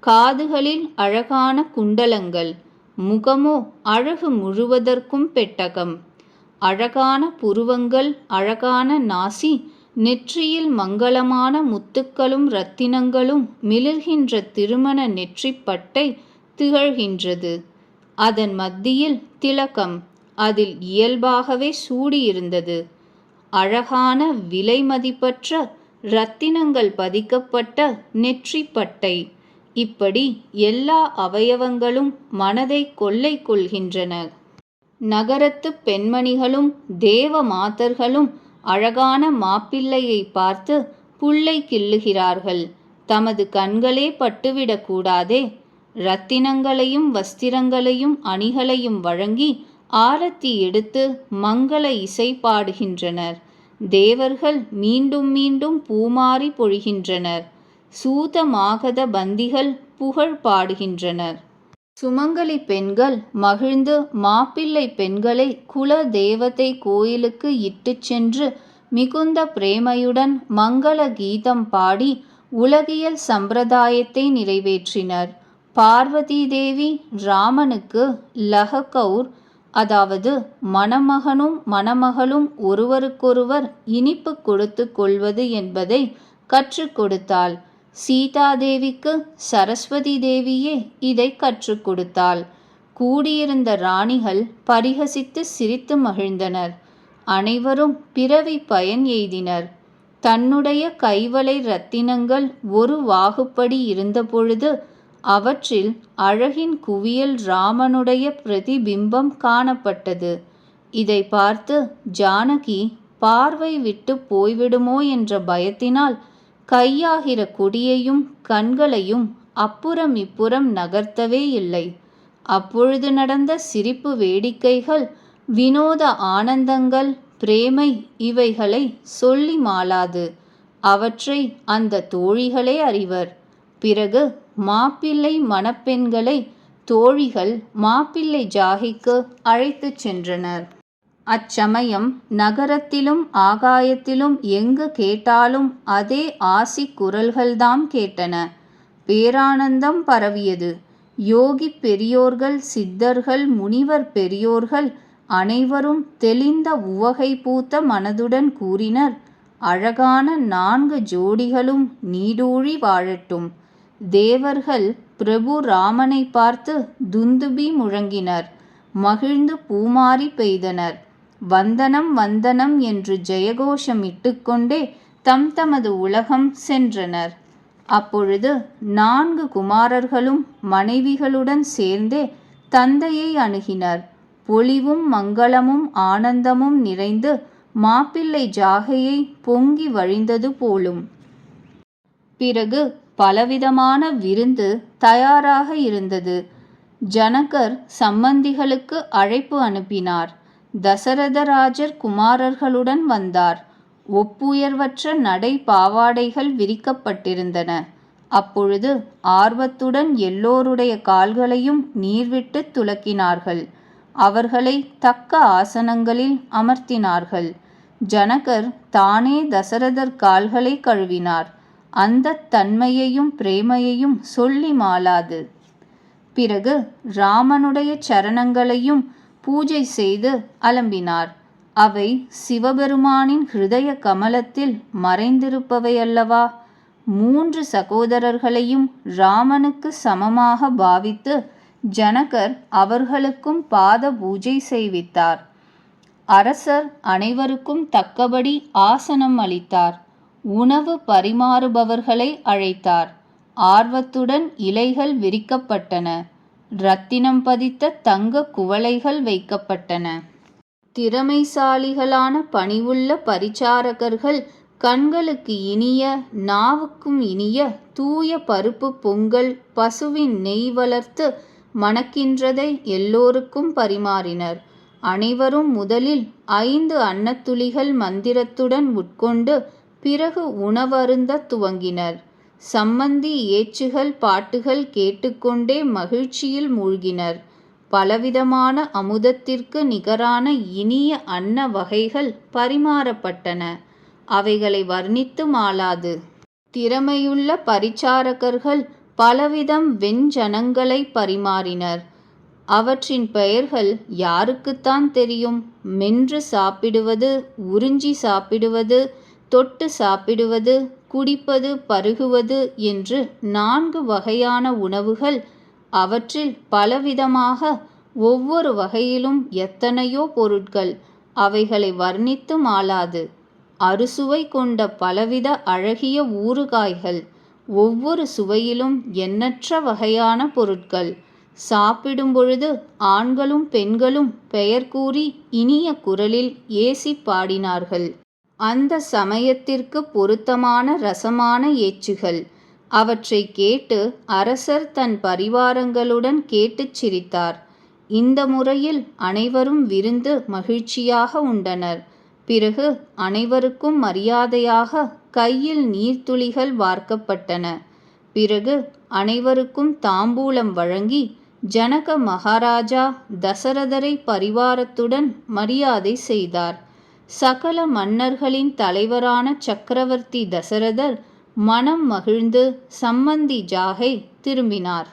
காதுகளில் அழகான குண்டலங்கள், முகமோ அழகு முழுவதற்கும் பெட்டகம். அழகான புருவங்கள், அழகான நாசி, நெற்றியில் மங்களமான முத்துக்களும் இரத்தினங்களும் மிளிர்கின்ற திருமண நெற்றிப்பட்டை திகழ்கின்றது. அதன் மத்தியில் திலகம், அதில் இயல்பாகவே சூடியிருந்தது. அழகான விலை மதிப்பற்ற இரத்தினங்கள் பதிக்கப்பட்ட நெற்றிப்பட்டை. இப்படி எல்லா அவயவங்களும் மனதை கொள்ளை கொள்கின்றன. நகரத்து பெண்மணிகளும் தேவ மாதர்களும் அழகான மாப்பிள்ளையை பார்த்து புல்லை கிள்ளுகிறார்கள். தமது கண்களே பட்டுவிடக்கூடாதே. இரத்தினங்களையும் வஸ்திரங்களையும் அணிகளையும் வழங்கி ஆரத்தி எடுத்து மங்கள இசை பாடுகின்றனர். தேவர்கள் மீண்டும் மீண்டும் பூமாரி பொழிகின்றனர். சூதமாகத பந்திகள் புகழ் பாடுகின்றனர். சுமங்கலி பெண்கள் மகிழ்ந்து மாப்பிள்ளை பெண்களை குல தேவதை கோயிலுக்கு இட்டுச் சென்று மிகுந்த பிரேமையுடன் மங்கள கீதம் பாடி உலகியல் சம்பிரதாயத்தை நிறைவேற்றினர். பார்வதி தேவி ராமனுக்கு லஹகௌர், அதாவது மணமகனும் மணமகளும் ஒருவருக்கொருவர் இனிப்பு கொடுத்து கொள்வது என்பதை கற்றுக் கொடுத்தாள். சீதாதேவிக்கு சரஸ்வதி தேவியே இதை கற்றுக் கொடுத்தாள். கூடியிருந்த ராணிகள் பரிகசித்து சிரித்து மகிழ்ந்தனர். அனைவரும் பிறவி பயன் எய்தினர். தன்னுடைய கைவளை இரத்தினங்கள் ஒரு வாகுப்படி இருந்தபொழுது அவற்றில் அழகின் குவியல் ராமனுடைய பிரதிபிம்பம் காணப்பட்டது. இதை பார்த்து ஜானகி பார்வை விட்டு போய்விடுமோ என்ற பயத்தினால் கையாகிற கொடியையும் கண்களையும் அப்புறம் இப்புறம் நகர்த்தவே இல்லை. அப்பொழுது நடந்த சிரிப்பு வேடிக்கைகள், வினோத ஆனந்தங்கள், பிரேமை இவைகளை சொல்லி மாளாது. அவற்றை அந்த தோழிகளே அறிவர். பிறகு மாப்பிள்ளை மணப்பெண்களை தோழிகள் மாப்பிள்ளை ஜாகைக்கு அழைத்துச் சென்றனர். அச்சமயம் நகரத்திலும் ஆகாயத்திலும் எங்கு கேட்டாலும் அதே ஆசி குரல்கள்தாம் கேட்டன. பேரானந்தம் பரவியது. யோகி பெரியோர்கள், சித்தர்கள், முனிவர் பெரியோர்கள் அனைவரும் தெளிந்த உவகை பூத்த மனதுடன் கூறினர், அழகான 4 ஜோடிகளும் நீடூழி வாழட்டும். தேவர்கள் பிரபு ராமனை பார்த்து துந்துபி முழங்கினர். மகிழ்ந்து பூமாரி பெய்தனர். வந்தனம் வந்தனம் என்று ஜெயகோஷம் இட்டுக்கொண்டே தமது உலகம் சென்றனர். அப்பொழுது 4 குமாரர்களும் மனைவிகளுடன் சேர்ந்தே தந்தையை அணுகினர். பொலிவும் மங்களமும் ஆனந்தமும் நிறைந்து மாப்பிள்ளை ஜாகையை பொங்கி வழிந்தது போலும். பிறகு பலவிதமான விருந்து தயாராக இருந்தது. ஜனகர் சம்பந்திகளுக்கு அழைப்பு அனுப்பினார். தசரதராஜர் குமாரர்களுடன் வந்தார். ஒப்புயர்வற்ற நடை பாவாடைகள் விரிக்கப்பட்டிருந்தன. அப்பொழுது ஆர்வத்துடன் எல்லோருடைய கால்களையும் நீர்விட்டு துலக்கினார்கள். அவர்களை தக்க ஆசனங்களில் அமர்த்தினார்கள். ஜனகர் தானே தசரதர் கால்களை கழுவினார். அந்த தன்மையையும் பிரேமையையும் சொல்லி மாளாது. பிறகு ராமனுடைய சரணங்களையும் பூஜை செய்து அலம்பினார். அவை சிவபெருமானின் ஹிருதய கமலத்தில் மறைந்திருப்பவையல்லவா? 3 சகோதரர்களையும் ராமனுக்கு சமமாக பாவித்து ஜனகர் அவர்களுக்கும் பாத பூஜை செய்வித்தார். அரசர் அனைவருக்கும் தக்கபடி ஆசனம் அளித்தார். உணவு பரிமாறுபவர்களை அழைத்தார். ஆர்வத்துடன் இலைகள் விரிக்கப்பட்டன. இரத்தினம் பதித்த தங்க குவளைகள் வைக்கப்பட்டன. திறமைசாலிகளான பணிவுள்ள பரிசாரகர்கள் கண்களுக்கு இனிய, நாவுக்கும் இனிய தூய பருப்பு பொங்கல், பசுவின் நெய் வளர்த்து மணக்கின்றதை எல்லோருக்கும் பரிமாறினர். அனைவரும் முதலில் 5 அன்னத்துளிகள் மந்திரத்துடன் உட்கொண்டு பிறகு உணவருந்த துவங்கினர். சம்மந்தி ஏச்சுகள், பாட்டுகள் கேட்டுக்கொண்டே மகிழ்ச்சியில் மூழ்கினர். பலவிதமான அமுதத்திற்கு நிகரான இனிய அன்ன வகைகள் பரிமாறப்பட்டன. அவைகளை வர்ணித்து மாளாது. திறமையுள்ள பரிசாரகர்கள் பலவிதம் வெஞ்சனங்களை பரிமாறினர். அவற்றின் பெயர்கள் யாருக்குத்தான் தெரியும்? மென்று சாப்பிடுவது, உறிஞ்சி சாப்பிடுவது, தொட்டு சாப்பிடுவது, குடிப்பது, பருகுவது என்று 4 வகையான உணவுகள். அவற்றில் பலவிதமாக, ஒவ்வொரு வகையிலும் எத்தனையோ பொருட்கள். அவைகளை வர்ணித்து மாளாது. அறுசுவை கொண்ட பலவித அழகிய ஊறுகாய்கள். ஒவ்வொரு சுவையிலும் எண்ணற்ற வகையான பொருட்கள். சாப்பிடும் பொழுது ஆண்களும் பெண்களும் பெயர் கூறி இனிய குரலில் ஏசி பாடினார்கள். அந்த சமயத்திற்கு பொருத்தமான ரசமான ஏச்சுகள். அவற்றை கேட்டு அரசர் தன் பரிவாரங்களுடன் கேட்டுச் சிரித்தார். இந்த முறையில் அனைவரும் விருந்து மகிழ்ச்சியாக உண்டனர். பிறகு அனைவருக்கும் மரியாதையாக கையில் நீர்த்துளிகள் வார்க்கப்பட்டன. பிறகு அனைவருக்கும் தாம்பூலம் வழங்கி ஜனக மகாராஜா தசரதரை பரிவாரத்துடன் மரியாதை செய்தார். சகல மன்னர்களின் தலைவரான சக்கரவர்த்தி தசரதர் மனம் மகிழ்ந்து சம்மந்தி ஜாகை திரும்பினார்.